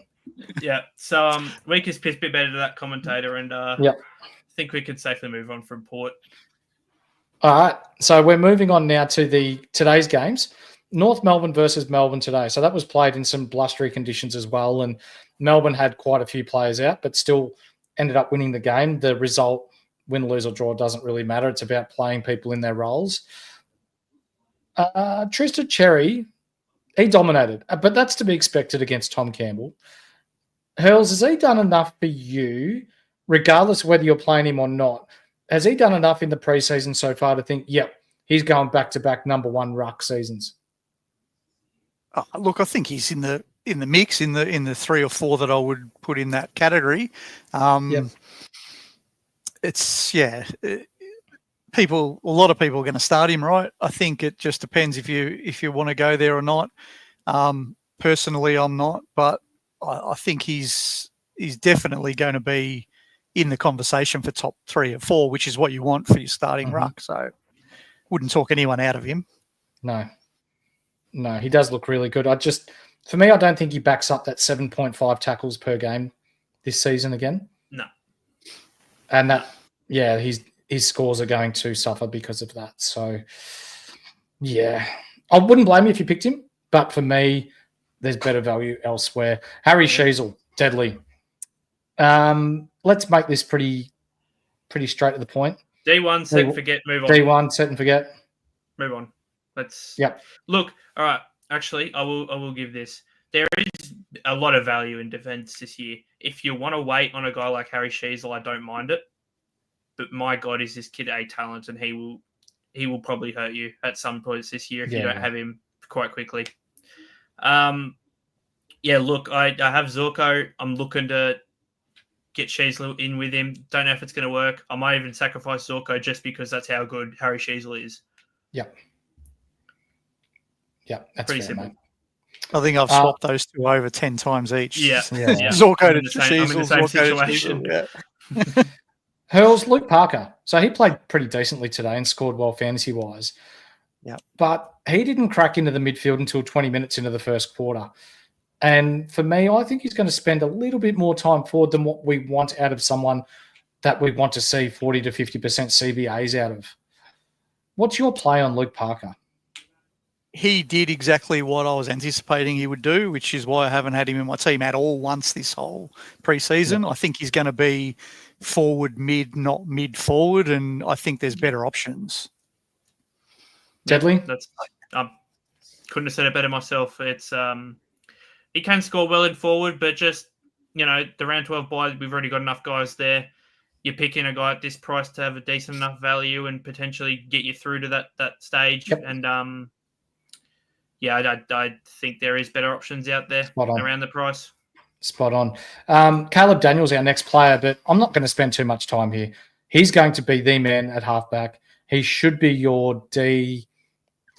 Yeah. So we can piss a bit better to that commentator, and I think we can safely move on from Port. All right. So we're moving on now to today's games. North Melbourne versus Melbourne today. So that was played in some blustery conditions as well, and Melbourne had quite a few players out, but still ended up winning the game. The result, win, lose, or draw, doesn't really matter. It's about playing people in their roles. Tristan Cherry, he dominated, but that's to be expected against Tom Campbell. Hurls, has he done enough for you, regardless of whether you're playing him or not? Has he done enough in the preseason so far to think, he's going back-to-back number one ruck seasons? Look, I think he's in the mix, in the 3 or 4 that I would put in that category. It's a lot of people are going to start him, right? I think it just depends if you want to go there or not. Personally, I'm not, but I think he's definitely going to be in the conversation for top 3 or 4, which is what you want for your starting ruck. So wouldn't talk anyone out of him. No, he does look really good. For me, I don't think he backs up that 7.5 tackles per game this season again. No. And his scores are going to suffer because of that. So, I wouldn't blame you if you picked him, but for me, there's better value elsewhere. Harry Sheasel, Deadly. Let's make this pretty straight to the point. D1, set and forget, move on. D1, set and forget. Move on. Let's. Yep. Look, all right. Actually, I will give this. There is a lot of value in defence this year. If you want to wait on a guy like Harry Sheasel, I don't mind it. But my God, is this kid a talent, and he will probably hurt you at some points this year if you don't have him quite quickly. Look, I have Zorko. I'm looking to get Sheasel in with him. Don't know if it's going to work. I might even sacrifice Zorko just because that's how good Harry Sheasel is. Yep. Yeah, that's pretty fair, simple. Mate. I think I've swapped those two over 10 times each. Yeah. Zorko to Sheasel. I'm in the same situation. Yeah. Hurls, Luke Parker. So he played pretty decently today and scored well fantasy-wise. Yeah. But he didn't crack into the midfield until 20 minutes into the first quarter. And for me, I think he's going to spend a little bit more time forward than what we want out of someone that we want to see 40 to 50% CBAs out of. What's your play on Luke Parker? He did exactly what I was anticipating he would do, which is why I haven't had him in my team at all once this whole preseason. Yeah. I think he's going to be forward mid, not mid forward, and I think there's better options. Deadly? Couldn't have said it better myself. It's he can score well in forward, but just, the round 12 bye, we've already got enough guys there. You're picking a guy at this price to have a decent enough value and potentially get you through to that stage. Yep. And I think there is better options out there around the price. Spot on. Caleb Daniel's our next player, but I'm not going to spend too much time here. He's going to be the man at halfback. He should be your D4,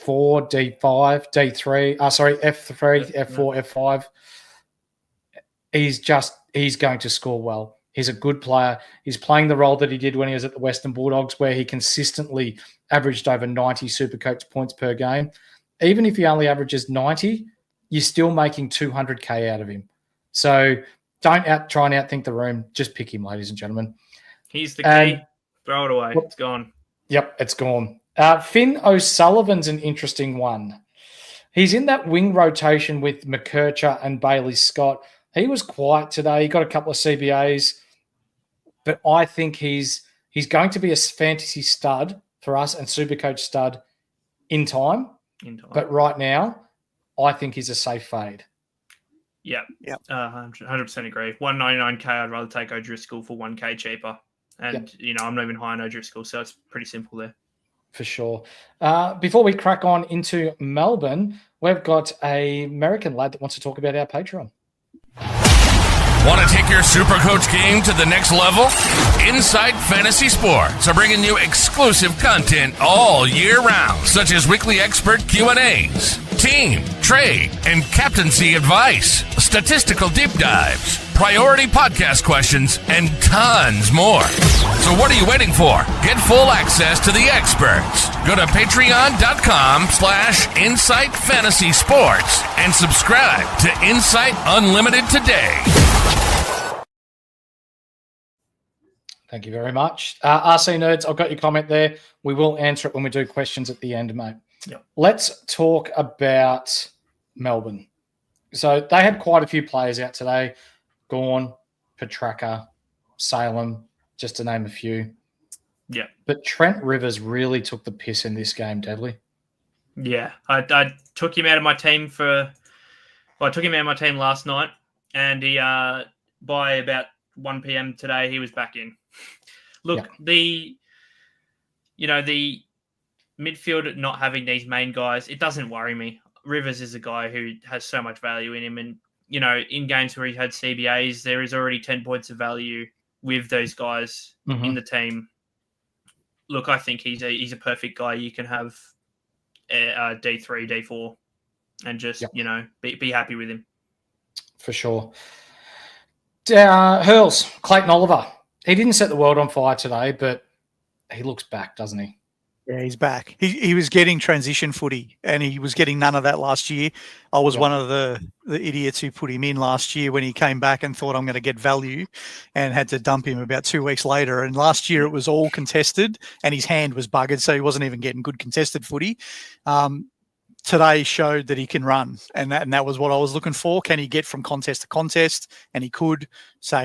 D5, D3. F3, F4, F5. He's going to score well. He's a good player. He's playing the role that he did when he was at the Western Bulldogs, where he consistently averaged over 90 Supercoach points per game. Even if he only averages 90, you're still making 200K out of him. So don't try and outthink the room. Just pick him, ladies and gentlemen. He's the key. Throw it away. It's gone. Yep, it's gone. Finn O'Sullivan's an interesting one. He's in that wing rotation with McKercher and Bailey Scott. He was quiet today. He got a couple of CBAs, but I think he's going to be a fantasy stud for us and Supercoach stud in time. But right now, I think he's a safe fade. Yeah. 100% agree. 199K, I'd rather take O'Driscoll for 1K cheaper. And, I'm not even high on O'Driscoll, so it's pretty simple there. For sure. Before we crack on into Melbourne, we've got an American lad that wants to talk about our Patreon. Want to take your Supercoach game to the next level? Inside Fantasy Sports are bringing you exclusive content all year round, such as weekly expert Q&As, team, trade, and captaincy advice, statistical deep dives, priority podcast questions, and tons more. So what are you waiting for? Get full access to the experts. Go to patreon.com/Insight Fantasy Sports and subscribe to Insight Unlimited today. Thank you very much. RC Nerds, I've got your comment there. We will answer it when we do questions at the end, mate. Yep. Let's talk about Melbourne. So they had quite a few players out today. Gawn, Petrarca, Salem, just to name a few. Yeah. But Trent Rivers really took the piss in this game, Deadly. Yeah. I took him out of my team last night, and he by about 1 p.m. today, he was back in. Look, the midfield not having these main guys, it doesn't worry me. Rivers is a guy who has so much value in him, and in games where he had CBAs, there is already 10 points of value with those guys in the team. Look, I think he's a perfect guy. You can have D3, D4, and just be happy with him. For sure. Hurls, Clayton Oliver. He didn't set the world on fire today, but he looks back, doesn't he? Yeah, he's back. He was getting transition footy, and he was getting none of that last year. I was one of the idiots who put him in last year when he came back and thought I'm going to get value, and had to dump him about 2 weeks later. And last year it was all contested, and his hand was buggered, so he wasn't even getting good contested footy. Today showed that he can run, and that was what I was looking for. Can he get from contest to contest? And he could. So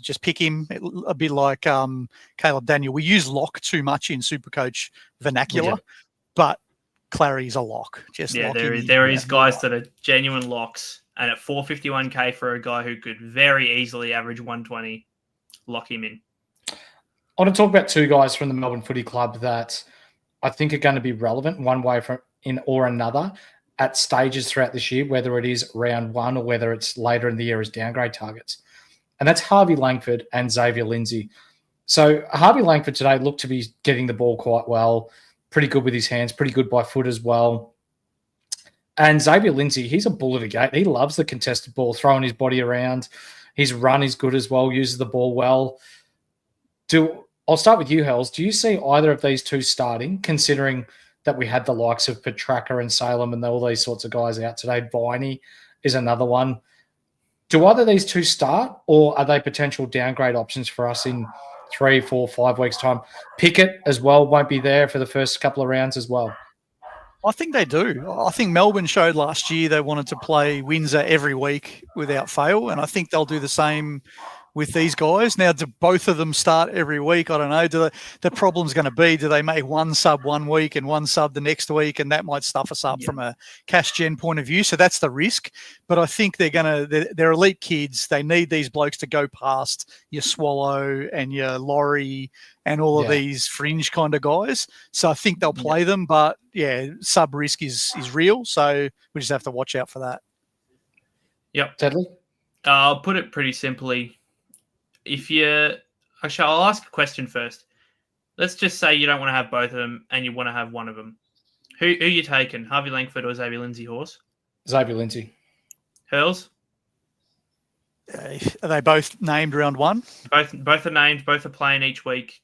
just pick him a bit like Caleb Daniel. We use lock too much in Supercoach vernacular, but Clary's a lock. There is guys that are genuine locks, and at 451K for a guy who could very easily average 120, lock him in. I want to talk about two guys from the Melbourne Footy Club that I think are going to be relevant one way or another at stages throughout this year, whether it is round one or whether it's later in the year as downgrade targets. And that's Harvey Langford and Xavier Lindsay. So Harvey Langford today looked to be getting the ball quite well, pretty good with his hands, pretty good by foot as well. And Xavier Lindsay, he's a bull at a gate. He loves the contested ball, throwing his body around. His run is good as well, uses the ball well. I'll start with you, Hurls. Do you see either of these two starting, considering that we had the likes of Petrarca and Salem and all these sorts of guys out today? Viney is another one. Do either of these two start, or are they potential downgrade options for us in 3, 4, 5 weeks' time. Pickett as well won't be there for the first couple of rounds as well. I think they do. I think Melbourne showed last year they wanted to play Windsor every week without fail, and I think they'll do the same with these guys. Now, do both of them start every week? I don't know. The problem's going to be, do they make one sub one week and one sub the next week, and that might stuff us up from a cash gen point of view. So that's the risk. But I think they're elite kids. They need these blokes to go past your Swallow and your Laurie and all of these fringe kind of guys. So I think they'll play them. But, sub risk is real. So we just have to watch out for that. Yep. Deadly? I'll put it pretty simply. I'll ask a question first. Let's just say you don't want to have both of them and you want to have one of them. Who are you taking, Harvey Langford or Xavier Lindsay Horse? Xavier Lindsay. Hurls? Are they both named round one? Both are named. Both are playing each week.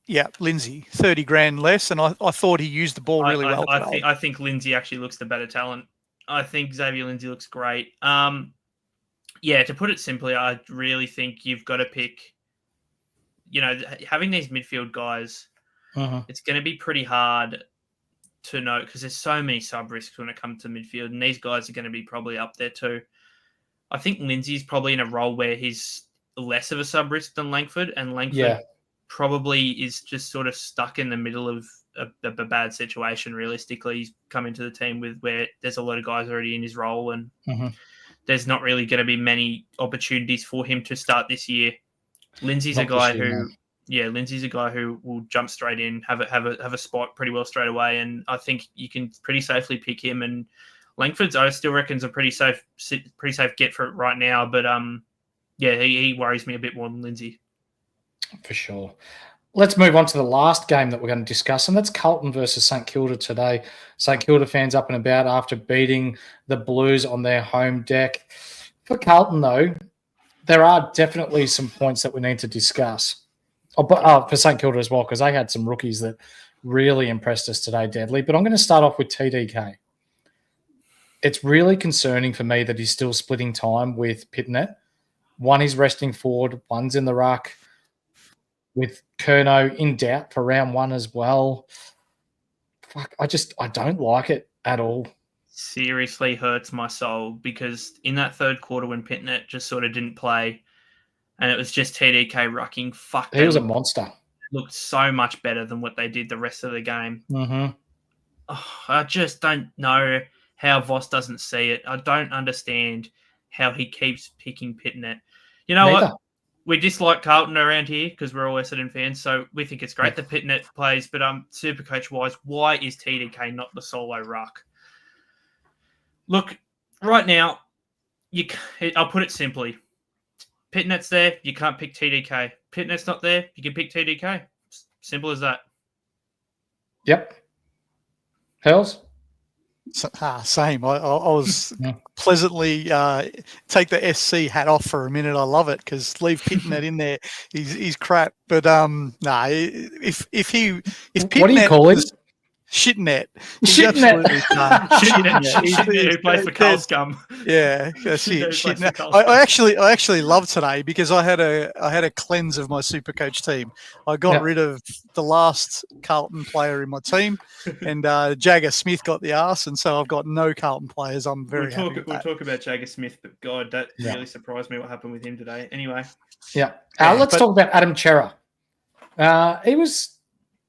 Yeah, Lindsay, 30 grand less, and I thought he used the ball really well today. I think Lindsay actually looks the better talent. I think Xavier Lindsay looks great. To put it simply, I really think you've got to pick, having these midfield guys, it's going to be pretty hard to know because there's so many sub-risks when it comes to midfield, and these guys are going to be probably up there too. I think Lindsay's probably in a role where he's less of a sub-risk than Langford, and Langford probably is just sort of stuck in the middle of a bad situation, realistically. He's come into the team where there's a lot of guys already in his role, and there's not really going to be many opportunities for him to start this year. Lindsay's a guy who will jump straight in, have a spot pretty well straight away, and I think you can pretty safely pick him. And Langford's, I still reckon's a pretty safe get for it right now, but he worries me a bit more than Lindsay. For sure. Let's move on to the last game that we're going to discuss, and that's Carlton versus St Kilda today. St Kilda fans up and about after beating the Blues on their home deck. For Carlton, though, there are definitely some points that we need to discuss. For St Kilda as well, because they had some rookies that really impressed us today, Deadly. But I'm going to start off with TDK. It's really concerning for me that he's still splitting time with Pitnet. One is resting forward, one's in the ruck, with Curnow in doubt for round one as well. Fuck, I don't like it at all. Seriously hurts my soul because in that third quarter when Pitnet just sort of didn't play and it was just TDK rucking, he was a monster. Looked so much better than what they did the rest of the game. I just don't know how Voss doesn't see it. I don't understand how he keeps picking Pitnet. You know what? We dislike Carlton around here because we're all Essendon fans, so we think it's great that Pitnet plays. But Supercoach-wise, why is TDK not the solo ruck? Look, right now, I'll put it simply. Pitnet's there, you can't pick TDK. Pitnet's not there, you can pick TDK. Simple as that. Yep. Hurls? Same. I was pleasantly take the SC hat off for a minute. I love it because leave Pitnet in there. He's crap. But if Pitnet, what do you call him? Shitnet. Shitnet. Shitnet. Who plays for Carl Scum. Yeah, that's it. Shitnet. I actually love today because I had a cleanse of my Supercoach team. I got rid of the last Carlton player in my team, and Jagger Smith got the arse, and so I've got no Carlton players. I'm very happy with that. We'll talk about Jagger Smith, but God, that really surprised me what happened with him today. Anyway. Let's talk about Adam Cerra. He was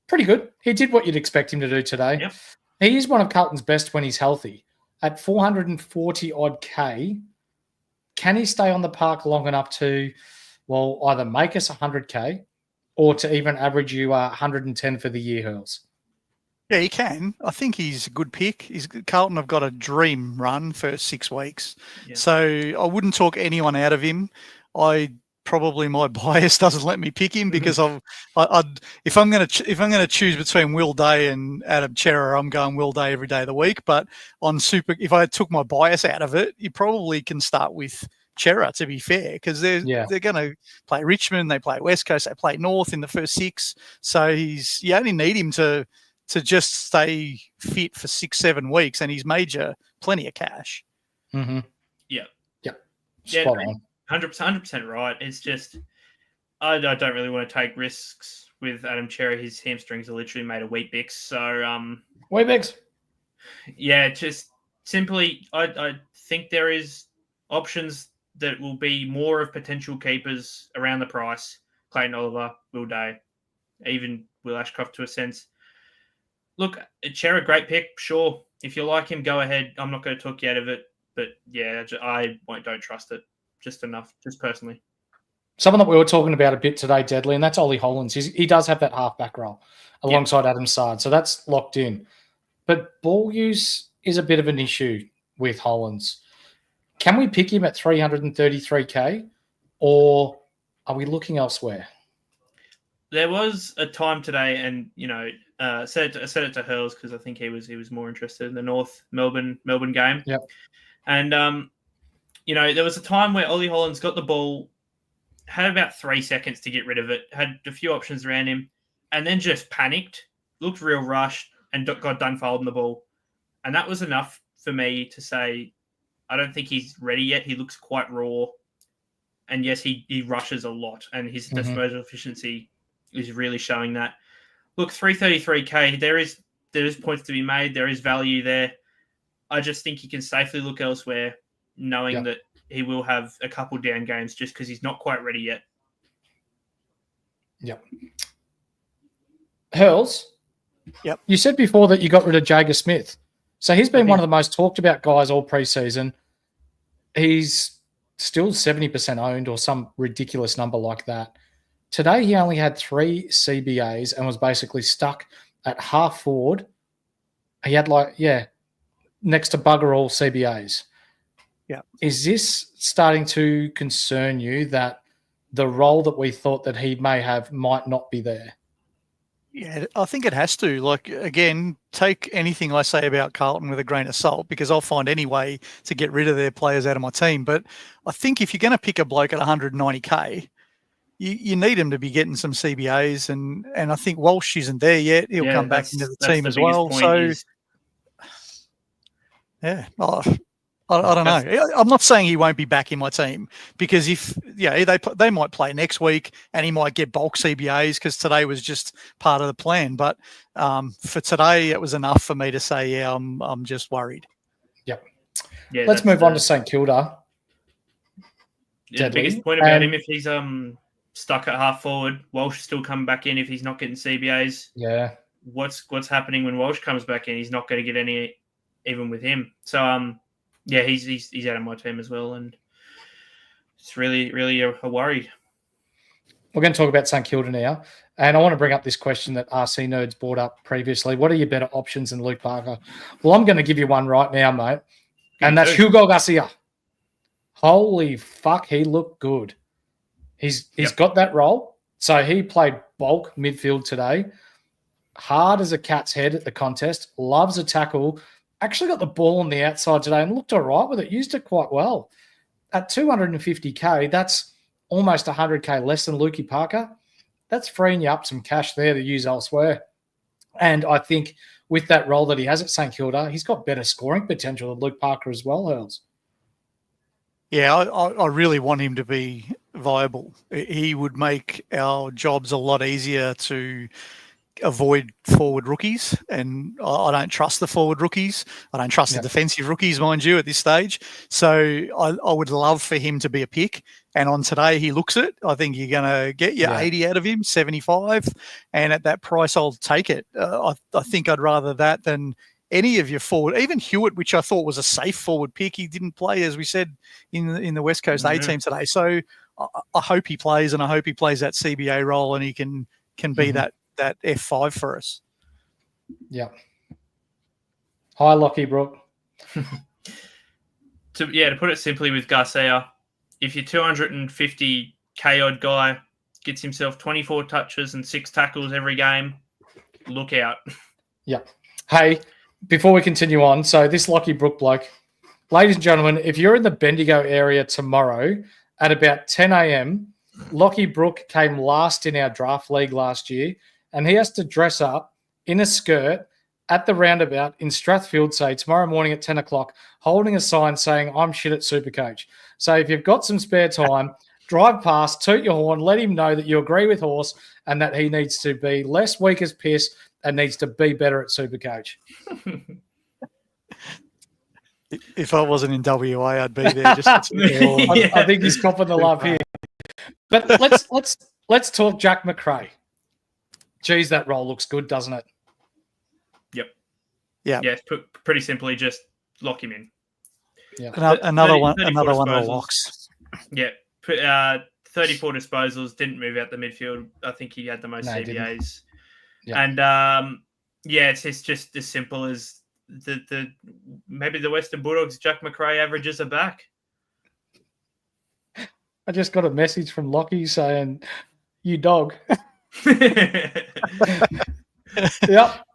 pretty good. He did what you'd expect him to do today. Yep. He is one of Carlton's best when he's healthy. At 440 odd K, can he stay on the park long enough to, either make us 100K or to even average you 110 for the year, Hurls? Yeah, he can. I think he's a good pick. Carlton have got a dream run for 6 weeks. Yeah. So I wouldn't talk anyone out of him. Probably my bias doesn't let me pick him because if I'm going to choose between Will Day and Adam Cerra, I'm going Will Day every day of the week. But if I took my bias out of it, you probably can start with Cerra, to be fair, because they're going to play Richmond, they play West Coast, they play North in the first 6. So you only need him to just stay fit for 6-7 weeks, and he's made you plenty of cash. Mm-hmm. Yeah. Spot on. 100% right. It's just, I don't really want to take risks with Adam Cherry. His hamstrings are literally made of Weet-Bix. So, Weet-Bix. Yeah, just simply, I think there is options that will be more of potential keepers around the price. Clayton Oliver, Will Day, even Will Ashcroft to a sense. Look, Cherry, great pick, sure. If you like him, go ahead. I'm not going to talk you out of it. But yeah, I don't trust it just enough, just personally. Someone that we were talking about a bit today, Deadly, and that's Ollie Hollands. He does have that halfback role alongside Adam Sard, so that's locked in. But ball use is a bit of an issue with Hollands. Can we pick him at 333K, or are we looking elsewhere? There was a time today, and said it to Hurls because I think he was more interested in the North Melbourne game. Yep. And there was a time where Ollie Hollands got the ball, had about 3 seconds to get rid of it, had a few options around him, and then just panicked, looked real rushed, and got done for holding the ball. And that was enough for me to say, I don't think he's ready yet. He looks quite raw. And yes, he rushes a lot, and his disposal efficiency is really showing that. Look, 333K, there is points to be made. There is value there. I just think you can safely look elsewhere, knowing that he will have a couple down games just because he's not quite ready yet. Yep. Hurls? Yep. You said before that you got rid of Jager Smith. So he's been one of the most talked about guys all preseason. He's still 70% owned or some ridiculous number like that. Today he only had 3 CBAs and was basically stuck at half forward. He had next to bugger all CBAs. Yeah. Is this starting to concern you that the role that we thought that he may have might not be there? Yeah, I think it has to. Like, again, take anything I say about Carlton with a grain of salt, because I'll find any way to get rid of their players out of my team. But I think if you're going to pick a bloke at 190K, you need him to be getting some CBAs. And I think Walsh isn't there yet. He'll come back into the team as well. So, I don't know. I'm not saying he won't be back in my team, because they might play next week and he might get bulk CBAs because today was just part of the plan. But for today, it was enough for me to say, I'm just worried. Yep. Yeah, let's move on to St Kilda. The biggest point about him, if he's stuck at half forward, Walsh still coming back in if he's not getting CBAs. Yeah. What's happening when Walsh comes back in? He's not going to get any, even with him. So yeah, he's out of my team as well, and it's really, really a worry. We're going to talk about St Kilda now, and I want to bring up this question that RC Nerds brought up previously. What are your better options than Luke Parker? Well, I'm going to give you one right now, mate, and that's Hugo Garcia. Holy fuck, he looked good. He's got that role. So he played bulk midfield today, hard as a cat's head at the contest, loves a tackle. Actually got the ball on the outside today and looked all right with it, used it quite well. At 250K, that's almost 100K less than Lukey Parker. That's freeing you up some cash there to use elsewhere. And I think with that role that he has at St Kilda, he's got better scoring potential than Luke Parker as well, Hurls. Yeah, I really want him to be viable. He would make our jobs a lot easier to avoid forward rookies, and I don't trust the forward rookies. I don't trust the defensive rookies, mind you, at this stage. So I would love for him to be a pick. And on today, he looks it. I think you're going to get your 80 out of him, 75. And at that price, I'll take it. I think I'd rather that than any of your forward, even Hewitt, which I thought was a safe forward pick. He didn't play, as we said, in the West Coast A team today. So I hope he plays, and I hope he plays that CBA role, and he can be that F5 for us. Yeah. Hi, Lockie Brook. To put it simply with Garcia, if your 250K odd guy gets himself 24 touches and 6 tackles every game, look out. Yeah. Hey, before we continue on, so this Lockie Brook bloke, ladies and gentlemen, if you're in the Bendigo area tomorrow at about 10 a.m., Lockie Brook came last in our draft league last year, and he has to dress up in a skirt at the roundabout in Strathfield, say, tomorrow morning at 10 o'clock, holding a sign saying, I'm shit at Supercoach. So if you've got some spare time, drive past, toot your horn, let him know that you agree with Horse and that he needs to be less weak as piss and needs to be better at Supercoach. If I wasn't in WA, I'd be there. Just to toot the horn. I think he's copping the love here. But let's talk Jack McRae. Geez, that role looks good, doesn't it? Yep. Yeah. Yeah. Pretty simply, just lock him in. Yeah. Another one of the locks. Yeah. 34 disposals, didn't move out the midfield. I think he had the most CBAs. Yeah. And it's just as simple as maybe the Western Bulldogs, Jack McRae averages are back. I just got a message from Lockie saying, "You dog." Yep.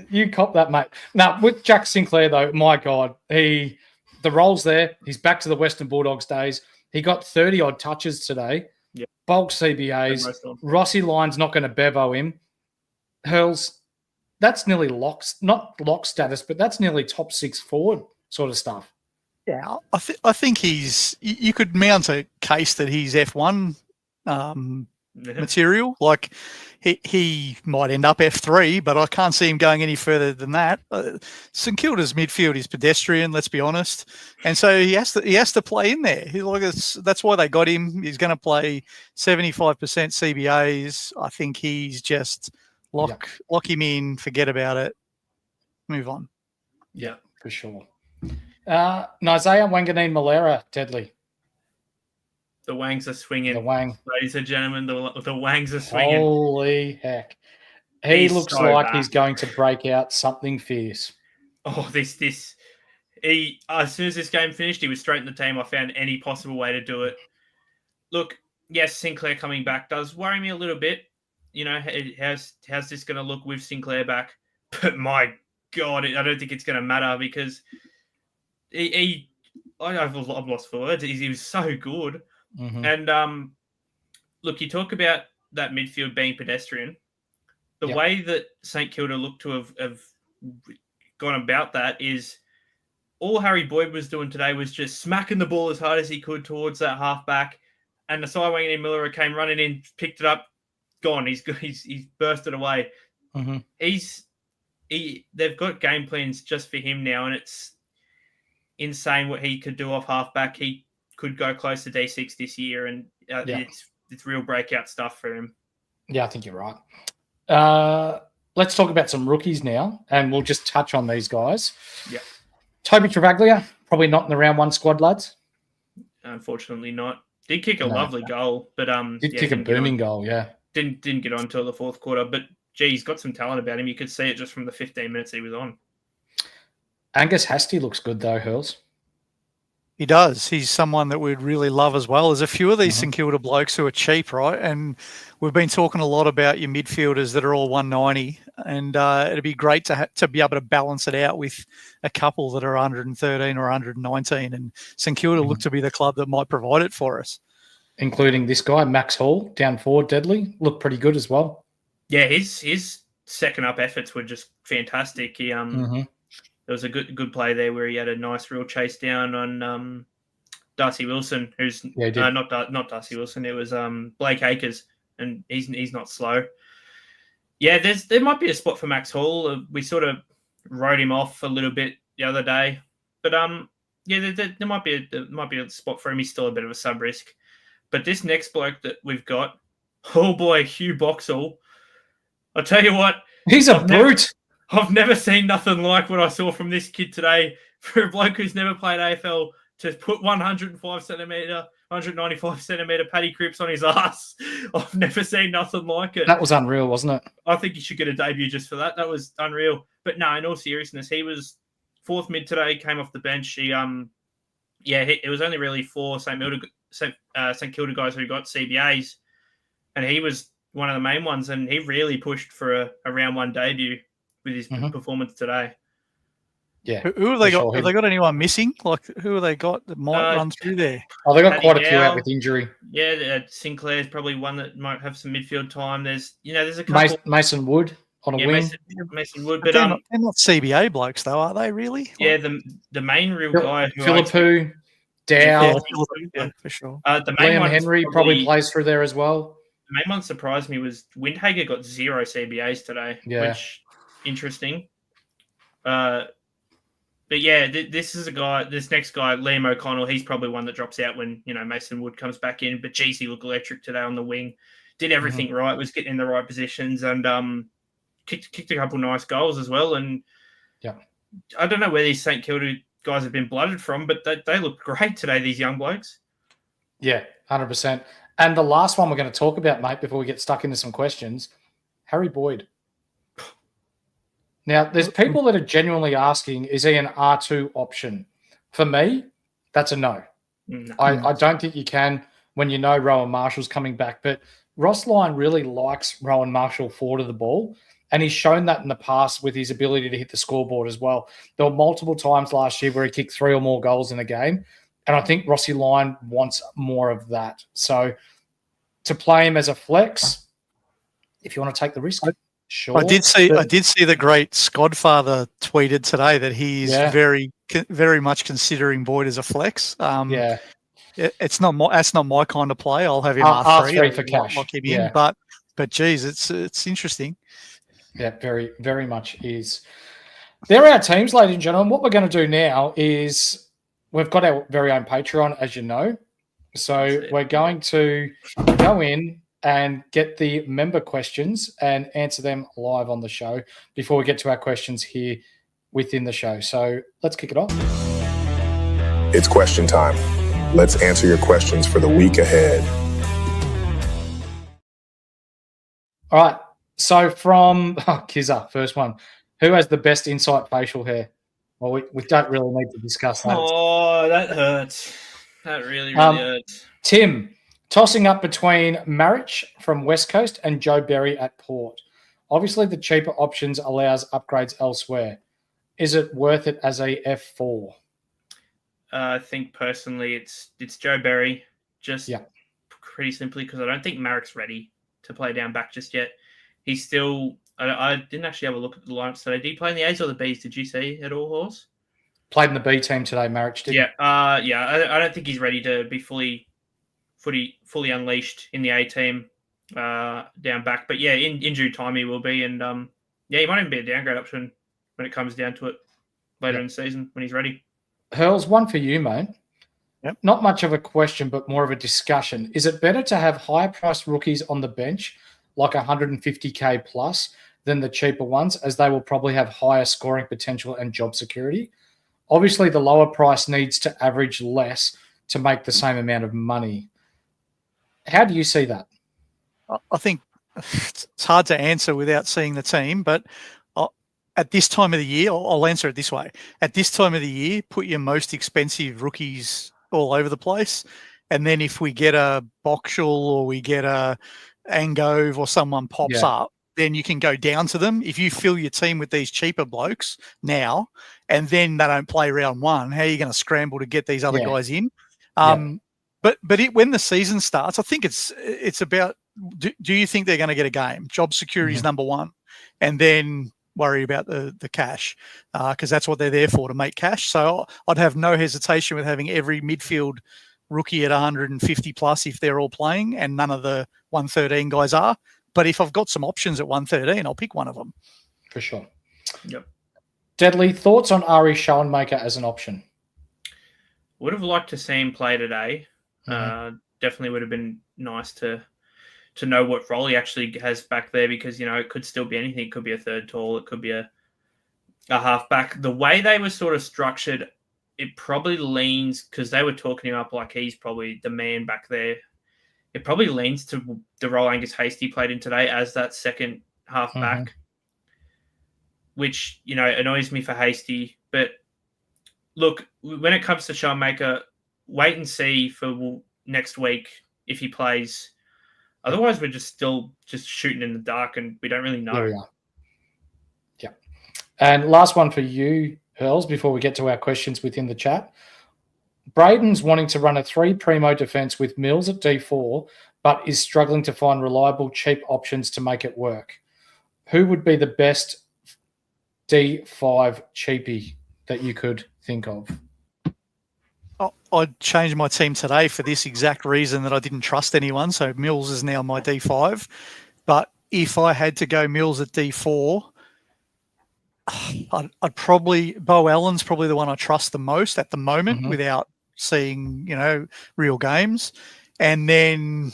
You cop that, mate. Now, with Jack Sinclair, though, my God, the role's there. He's back to the Western Bulldogs days. He got 30-odd touches today. Yep. Bulk CBAs. Rossi Lyon's not going to bevo him. Hurls, that's nearly not lock status, but that's nearly top 6 forward sort of stuff. Yeah, I think you could mount a case that he's F1 material. Like he might end up F3, but I can't see him going any further than that. St Kilda's midfield is pedestrian, let's be honest, and so he has to play in there. That's why they got him. He's going to play 75% CBAs. I think he's just lock him in, forget about it, move on. Yeah, for sure. Isaiah Wanganeen Malera, Deadly. The wangs are swinging. The wang. Ladies and gentlemen, the wangs are swinging. Holy heck. He looks so like he's going to break out something fierce. Oh, he as soon as this game finished, he was straight in the team. I found any possible way to do it. Look, yes, Sinclair coming back does worry me a little bit. You know, how's this going to look with Sinclair back? But my God, I don't think it's going to matter because I've lost for words. He was so good. Mm-hmm. And look, you talk about that midfield being pedestrian. The way that St Kilda looked to have gone about that is all Harry Boyd was doing today was just smacking the ball as hard as he could towards that halfback, and the Wanganeen Miller came running in, picked it up, gone. He's bursted away. Mm-hmm. They've got game plans just for him now, and it's insane what he could do off halfback. He could go close to D6 this year, and it's real breakout stuff for him. Yeah, I think you're right. Let's talk about some rookies now, and we'll just touch on these guys. Yeah. Toby Travaglia, probably not in the round 1 squad, lads. Unfortunately not. Did kick a lovely goal, but did kick a booming goal, yeah. Didn't get on until the fourth quarter, but he's got some talent about him. You could see it just from the 15 minutes he was on. Angus Hastie looks good though, Hurls. He does. He's someone that we'd really love as well. There's a few of these St Kilda blokes who are cheap, right? And we've been talking a lot about your midfielders that are all 190, and it'd be great to be able to balance it out with a couple that are 113 or 119. And St Kilda look to be the club that might provide it for us. Including this guy, Max Hall, down forward, Deadly, looked pretty good as well. Yeah, his second up efforts were just fantastic. He There was a good play there where he had a nice real chase down on Darcy Wilson, who's not Darcy Wilson. It was Blake Acres, and he's not slow. Yeah, there might be a spot for Max Hall. We sort of wrote him off a little bit the other day, but there might be a spot for him. He's still a bit of a sub risk. But this next bloke that we've got, oh boy, Hugh Boxall. I'll tell you what, he's a brute. I've never seen nothing like what I saw from this kid today. For a bloke who's never played AFL to put 195 centimetre paddy crips on his ass, I've never seen nothing like it. That was unreal, wasn't it? I think he should get a debut just for that. That was unreal. But no, in all seriousness, he was fourth mid today, came off the bench. It was only really 4 St Kilda guys who got CBAs, and he was one of the main ones, and he really pushed for a round 1 debut with his performance today. Yeah. Who have they got? Sure. Have they got anyone missing? Like, who have they got that might run through there? Oh, they got quite a few out with injury. Yeah, Sinclair's probably one that might have some midfield time. There's a couple. Mason Wood on a wing. Mason Wood, but they're not CBA blokes though, are they really? Yeah, the main real guy. Philippou, Dow. Yeah, for sure. The main Liam one Henry probably plays through there as well. The main one surprised me was Windhager got 0 CBAs today, which interesting. But yeah, this next guy, Liam O'Connell, he's probably one that drops out when, Mason Wood comes back in. But geez, he looked electric today on the wing. Did everything right, was getting in the right positions, and kicked a couple nice goals as well. And I don't know where these St Kilda guys have been blooded from, but they look great today, these young blokes. Yeah, 100%. And the last one we're going to talk about, mate, before we get stuck into some questions, Harry Boyd. Now, there's people that are genuinely asking, is he an R2 option? For me, that's a no. I don't think you can when you know Rowan Marshall's coming back. But Ross Lyon really likes Rowan Marshall forward of the ball, and he's shown that in the past with his ability to hit the scoreboard as well. There were multiple times last year where he kicked 3 or more goals in a game, and I think Rossi Lyon wants more of that. So to play him as a flex, if you want to take the risk, sure. I did see the great Skodfather tweeted today that he's very, very much considering Boyd as a flex. That's not my kind of play. I'll have him R3 for cash. Lock him in, but geez, it's interesting. Yeah, very, very much is. There are our teams, ladies and gentlemen. What we're going to do now is we've got our very own Patreon, as you know. So we're going to go in and get the member questions and answer them live on the show before we get to our questions here within the show. So let's kick it off. It's question time. Let's answer your questions for the week ahead. All right. So from Kizza, first one. Who has the best insight facial hair? Well, we don't really need to discuss that. Oh, that hurts. That really hurts. Tim, tossing up between Marich from West Coast and Joe Berry at Port. Obviously, the cheaper options allows upgrades elsewhere. Is it worth it as a F4? I think personally it's Joe Berry, pretty simply because I don't think Marich's ready to play down back just yet. He's still – I didn't actually have a look at the lineups today. Did he play in the A's or the B's? Did you see at all, Horse? Played in the B team today, Marich did. I don't think he's ready to be fully unleashed in the A team down back. But, yeah, in due time he will be. And, he might even be a downgrade option when it comes down to it later in the season when he's ready. Hurls, one for you, mate. Yep. Not much of a question, but more of a discussion. Is it better to have higher-priced rookies on the bench, like 150K plus, than the cheaper ones, as they will probably have higher scoring potential and job security? Obviously, the lower price needs to average less to make the same amount of money. How do you see that? I think it's hard to answer without seeing the team, but at this time of the year, I'll answer it this way. At this time of the year, put your most expensive rookies all over the place. And then if we get a Boxall or we get a Angove or someone pops up, then you can go down to them. If you fill your team with these cheaper blokes now, and then they don't play round one, how are you going to scramble to get these other guys in? But when the season starts, I think it's about, do you think they're going to get a game? Job security is number one. And then worry about the cash because that's what they're there for, to make cash. So I'd have no hesitation with having every midfield rookie at 150 plus if they're all playing, and none of the 113 guys are. But if I've got some options at 113, I'll pick one of them. For sure. Yep. Deadly, thoughts on Ari Schoenmaker as an option? Would have liked to see him play today. Definitely would have been nice to know what role he actually has back there, because, it could still be anything. It could be a third tall. It could be a halfback. The way they were sort of structured, it probably leans, because they were talking him up like he's probably the man back there. It probably leans to the role Angus Hastie played in today as that second halfback, which, annoys me for Hastie. But look, when it comes to Schoenmaker, wait and see for next week if he plays. Otherwise, we're just shooting in the dark, and we don't really know. There we are. Yeah. And last one for you, Hurls, before we get to our questions within the chat. Braden's wanting to run a 3 primo defense with Mills at D4, but is struggling to find reliable, cheap options to make it work. Who would be the best D5 cheapie that you could think of? I'd change my team today for this exact reason that I didn't trust anyone. So Mills is now my D5. But if I had to go Mills at D4, I'd probably Bo Allen's probably the one I trust the most at the moment without seeing real games. And then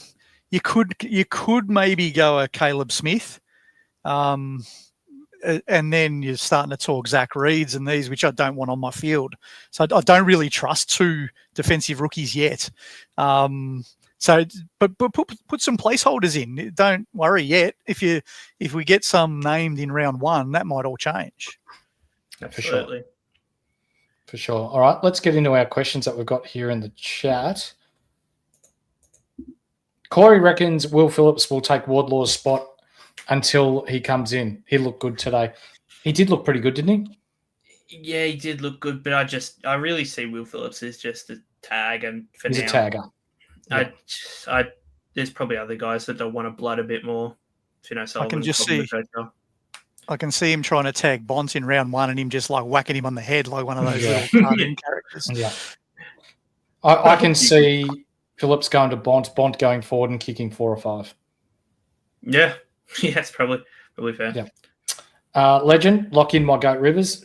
you could maybe go a Caleb Smith. And then you're starting to talk Zach Reeds and these, which I don't want on my field. So I don't really trust two defensive rookies yet. But put some placeholders in. Don't worry yet. If we get some named in round one, that might all change. Absolutely. For sure. All right, let's get into our questions that we've got here in the chat. Corey reckons Will Phillips will take Wardlaw's spot until he comes in. He looked good today. He did look pretty good, didn't he? Yeah, he did look good, but I really see Will Phillips as just a tag, and He's now, a tagger. Yeah. There's probably other guys that don't want to blood a bit more. I can see him trying to tag Bont in round one and him just like whacking him on the head like one of those little cartoon characters. Yeah. I can see Phillips going to Bont going forward and kicking 4 or 5. Yeah. Yeah, that's probably fair. Yeah. Legend, lock in my goat Rivers.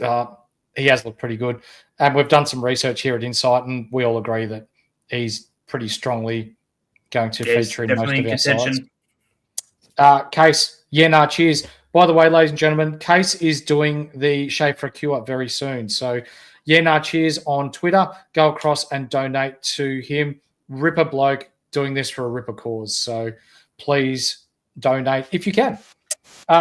He has looked pretty good. And we've done some research here at Insight, and we all agree that he's pretty strongly going to feature in most of our sides. Case, cheers. By the way, ladies and gentlemen, Case is doing the Shave for a Cure very soon. So, cheers on Twitter. Go across and donate to him. Ripper bloke doing this for a Ripper cause. So, please donate if you can.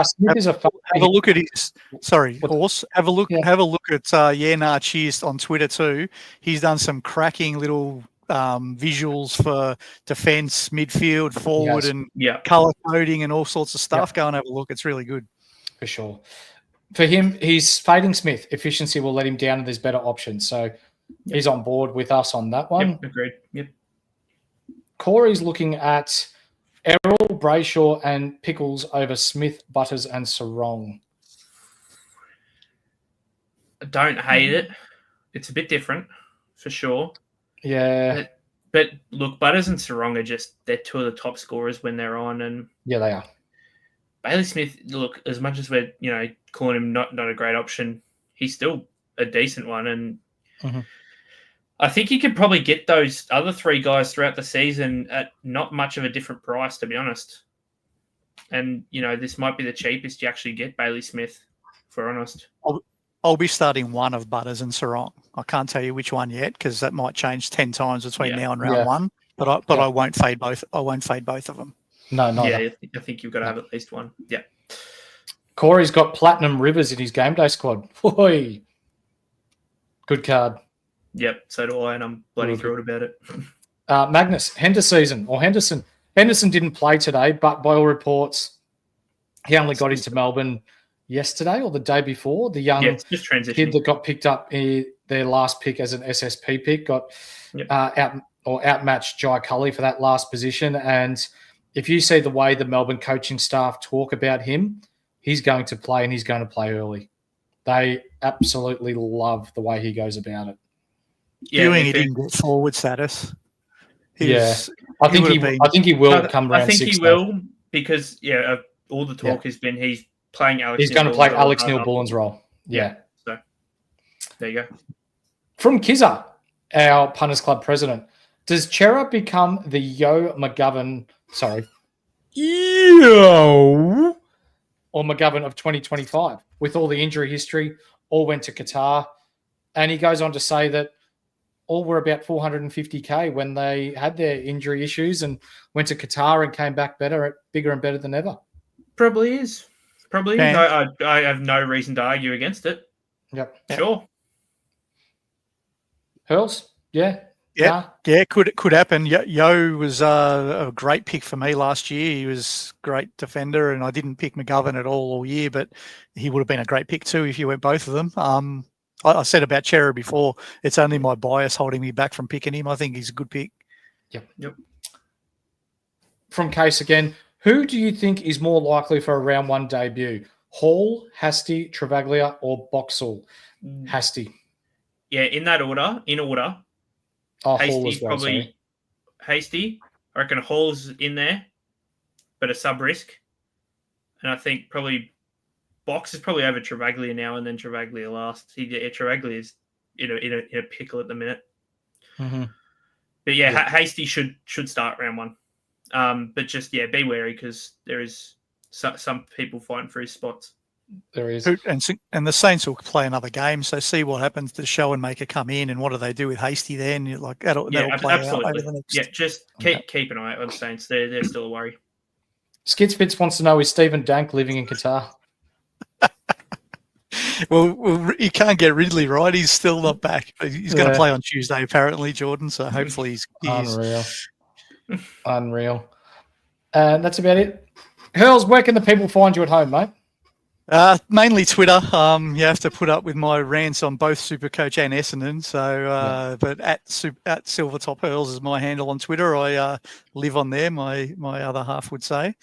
Smith is have a look at his. Sorry, horse. Have a look. Yeah. Have a look at cheers on Twitter too. He's done some cracking little visuals for defense, midfield, forward, and color coding and all sorts of stuff. Go and have a look. It's really good. For sure. For him, he's fading Smith. Efficiency will let him down, and there's better options. So he's on board with us on that one. Yep, agreed. Yep. Corey's looking at Errol, Brayshaw, and Pickles over Smith, Butters, and Sarong. I don't hate it. It's a bit different, for sure. Yeah. But look, Butters and Sarong they're two of the top scorers when they're on. And yeah, they are. Bailey Smith, look, as much as we're, calling him not a great option, he's still a decent one. And I think you could probably get those other three guys throughout the season at not much of a different price, to be honest. And, this might be the cheapest you actually get Bailey Smith, if we're honest. I'll be starting one of Butters and Sarong. I can't tell you which one yet because that might change 10 times between now and round one. But I won't fade both. I won't fade both of them. No. Yeah, I think you've got to have at least one. Yeah. Corey's got Platinum Rivers in his game day squad. Boy. Good card. Yep, so do I, and I'm bloody thrilled about it. Magnus, Henderson. Henderson didn't play today, but by all reports, he only got into Melbourne yesterday or the day before. The young just transition kid that got picked up their last pick as an SSP pick got outmatched Jai Cully for that last position. And if you see the way the Melbourne coaching staff talk about him, he's going to play, and he's going to play early. They absolutely love the way he goes about it. Viewing he didn't get forward status. I think he will come around. I think 6 he will because all the talk has been he's playing Alex. He's going to play Alex Neil-Bullen's role. Yeah. So there you go. From Kizza, our Punters Club president, does Chera become the Yo McGovern? Sorry, Yo or McGovern of 2025 with all the injury history? All went to Qatar, and he goes on to say that all were about 450K when they had their injury issues and went to Qatar and came back bigger and better than ever. Probably is. I have no reason to argue against it. Yep. Sure. Hurls? Yeah. Yeah. Yeah, could happen. Yo was a great pick for me last year. He was a great defender, and I didn't pick McGovern at all year, but he would have been a great pick too if you went both of them. I said about Chera before, it's only my bias holding me back from picking him. I think he's a good pick. Yep. From Case again, who do you think is more likely for a round one debut? Hall, Hasty, Travaglia, or Boxall? Hasty. Yeah, in order. Oh, Hall Hasty's as well, probably sorry. Hasty. I reckon Hall's in there, but a sub risk. And I think probably Box is probably over Travaglia now, and then Travaglia last. Travaglia is in a pickle at the minute. Mm-hmm. But yeah, Hasty should start round one. But just be wary because there is some people fighting for his spots. There is, and the Saints will play another game, so see what happens to Show and Maker come in, and what do they do with Hasty then? Like that'll play absolutely. out over the next. Just keep an eye out on the Saints. They're still a worry. Skid Spitz wants to know, is Stephen Dank living in Qatar? Well, you can't get Ridley, right? He's still not back. He's going to play on Tuesday, apparently, Jordan. So hopefully he's Unreal. And that's about it. Hurls, where can the people find you at home, mate? Mainly Twitter. You have to put up with my rants on both Supercoach and Essendon. So, but at Silvertop Hurls is my handle on Twitter. I live on there. My other half would say.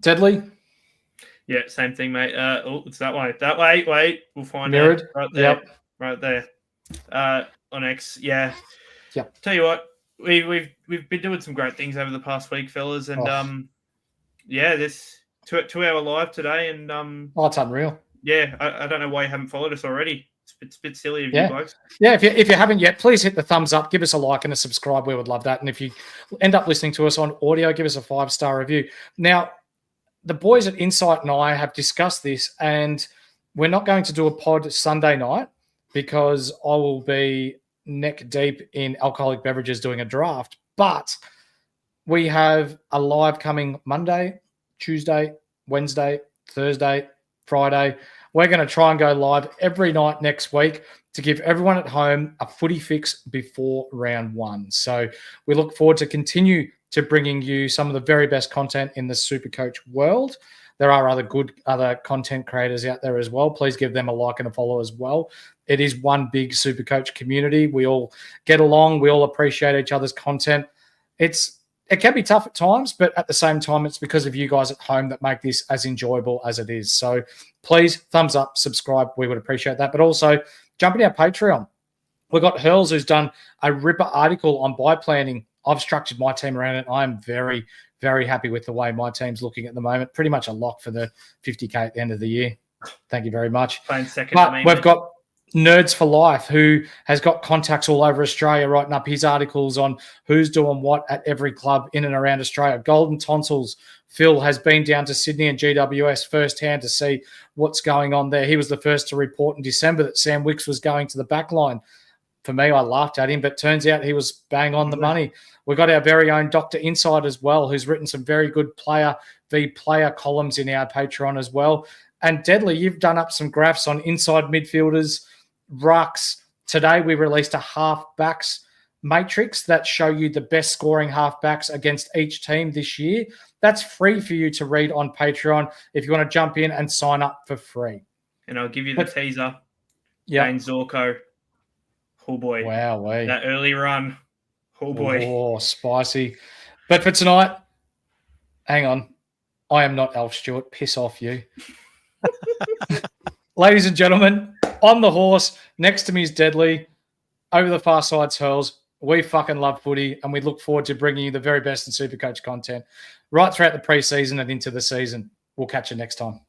Deadly. Yeah, same thing, mate. It's that way. That way. Wait, we'll find Mirrored. out. Right there. Yep. Right there. On X. Yeah. Yep. Tell you what, we've been doing some great things over the past week, fellas, and this 2-hour live today, and it's unreal. Yeah, I don't know why you haven't followed us already. It's a bit silly of you blokes. Yeah, if you haven't yet, please hit the thumbs up, give us a like and a subscribe. We would love that. And if you end up listening to us on audio, give us a 5-star review. Now, the boys at Insight and I have discussed this, and we're not going to do a pod Sunday night because I will be neck deep in alcoholic beverages doing a draft. But we have a live coming Monday, Tuesday, Wednesday, Thursday, Friday. We're going to try and go live every night next week to give everyone at home a footy fix before round one. So we look forward to continue to bringing you some of the very best content in the Supercoach world. There are other content creators out there as well. Please give them a like and a follow as well. It is one big Supercoach community. We all get along. We all appreciate each other's content. It can be tough at times, but at the same time, it's because of you guys at home that make this as enjoyable as it is. So please, thumbs up, subscribe. We would appreciate that. But also, jump in our Patreon. We've got Hurls, who's done a ripper article on buy planning. I've structured my team around it. I'm very, very happy with the way my team's looking at the moment. Pretty much a lock for the 50K at the end of the year. Thank you very much. Playing second but to me, we've got Nerds for Life, who has got contacts all over Australia, writing up his articles on who's doing what at every club in and around Australia. Golden Tonsils, Phil has been down to Sydney and GWS firsthand to see what's going on there. He was the first to report in December that Sam Wicks was going to the back line. For me, I laughed at him, but turns out he was bang on the money. We've got our very own Dr. Inside as well, who's written some very good player v player columns in our Patreon as well. And Deadly, you've done up some graphs on inside midfielders, rucks. Today we released a half-backs matrix that show you the best scoring half-backs against each team this year. That's free for you to read on Patreon if you want to jump in and sign up for free. And I'll give you the teaser. Yeah. Dane Zorko. Oh, boy. Wow. That early run. Oh, boy. Oh, spicy. But for tonight, hang on. I am not Alf Stewart. Piss off, you. Ladies and gentlemen, on the horse, next to me is Deadly. Over the far side's Hurls. We fucking love footy, and we look forward to bringing you the very best in Supercoach content right throughout the preseason and into the season. We'll catch you next time.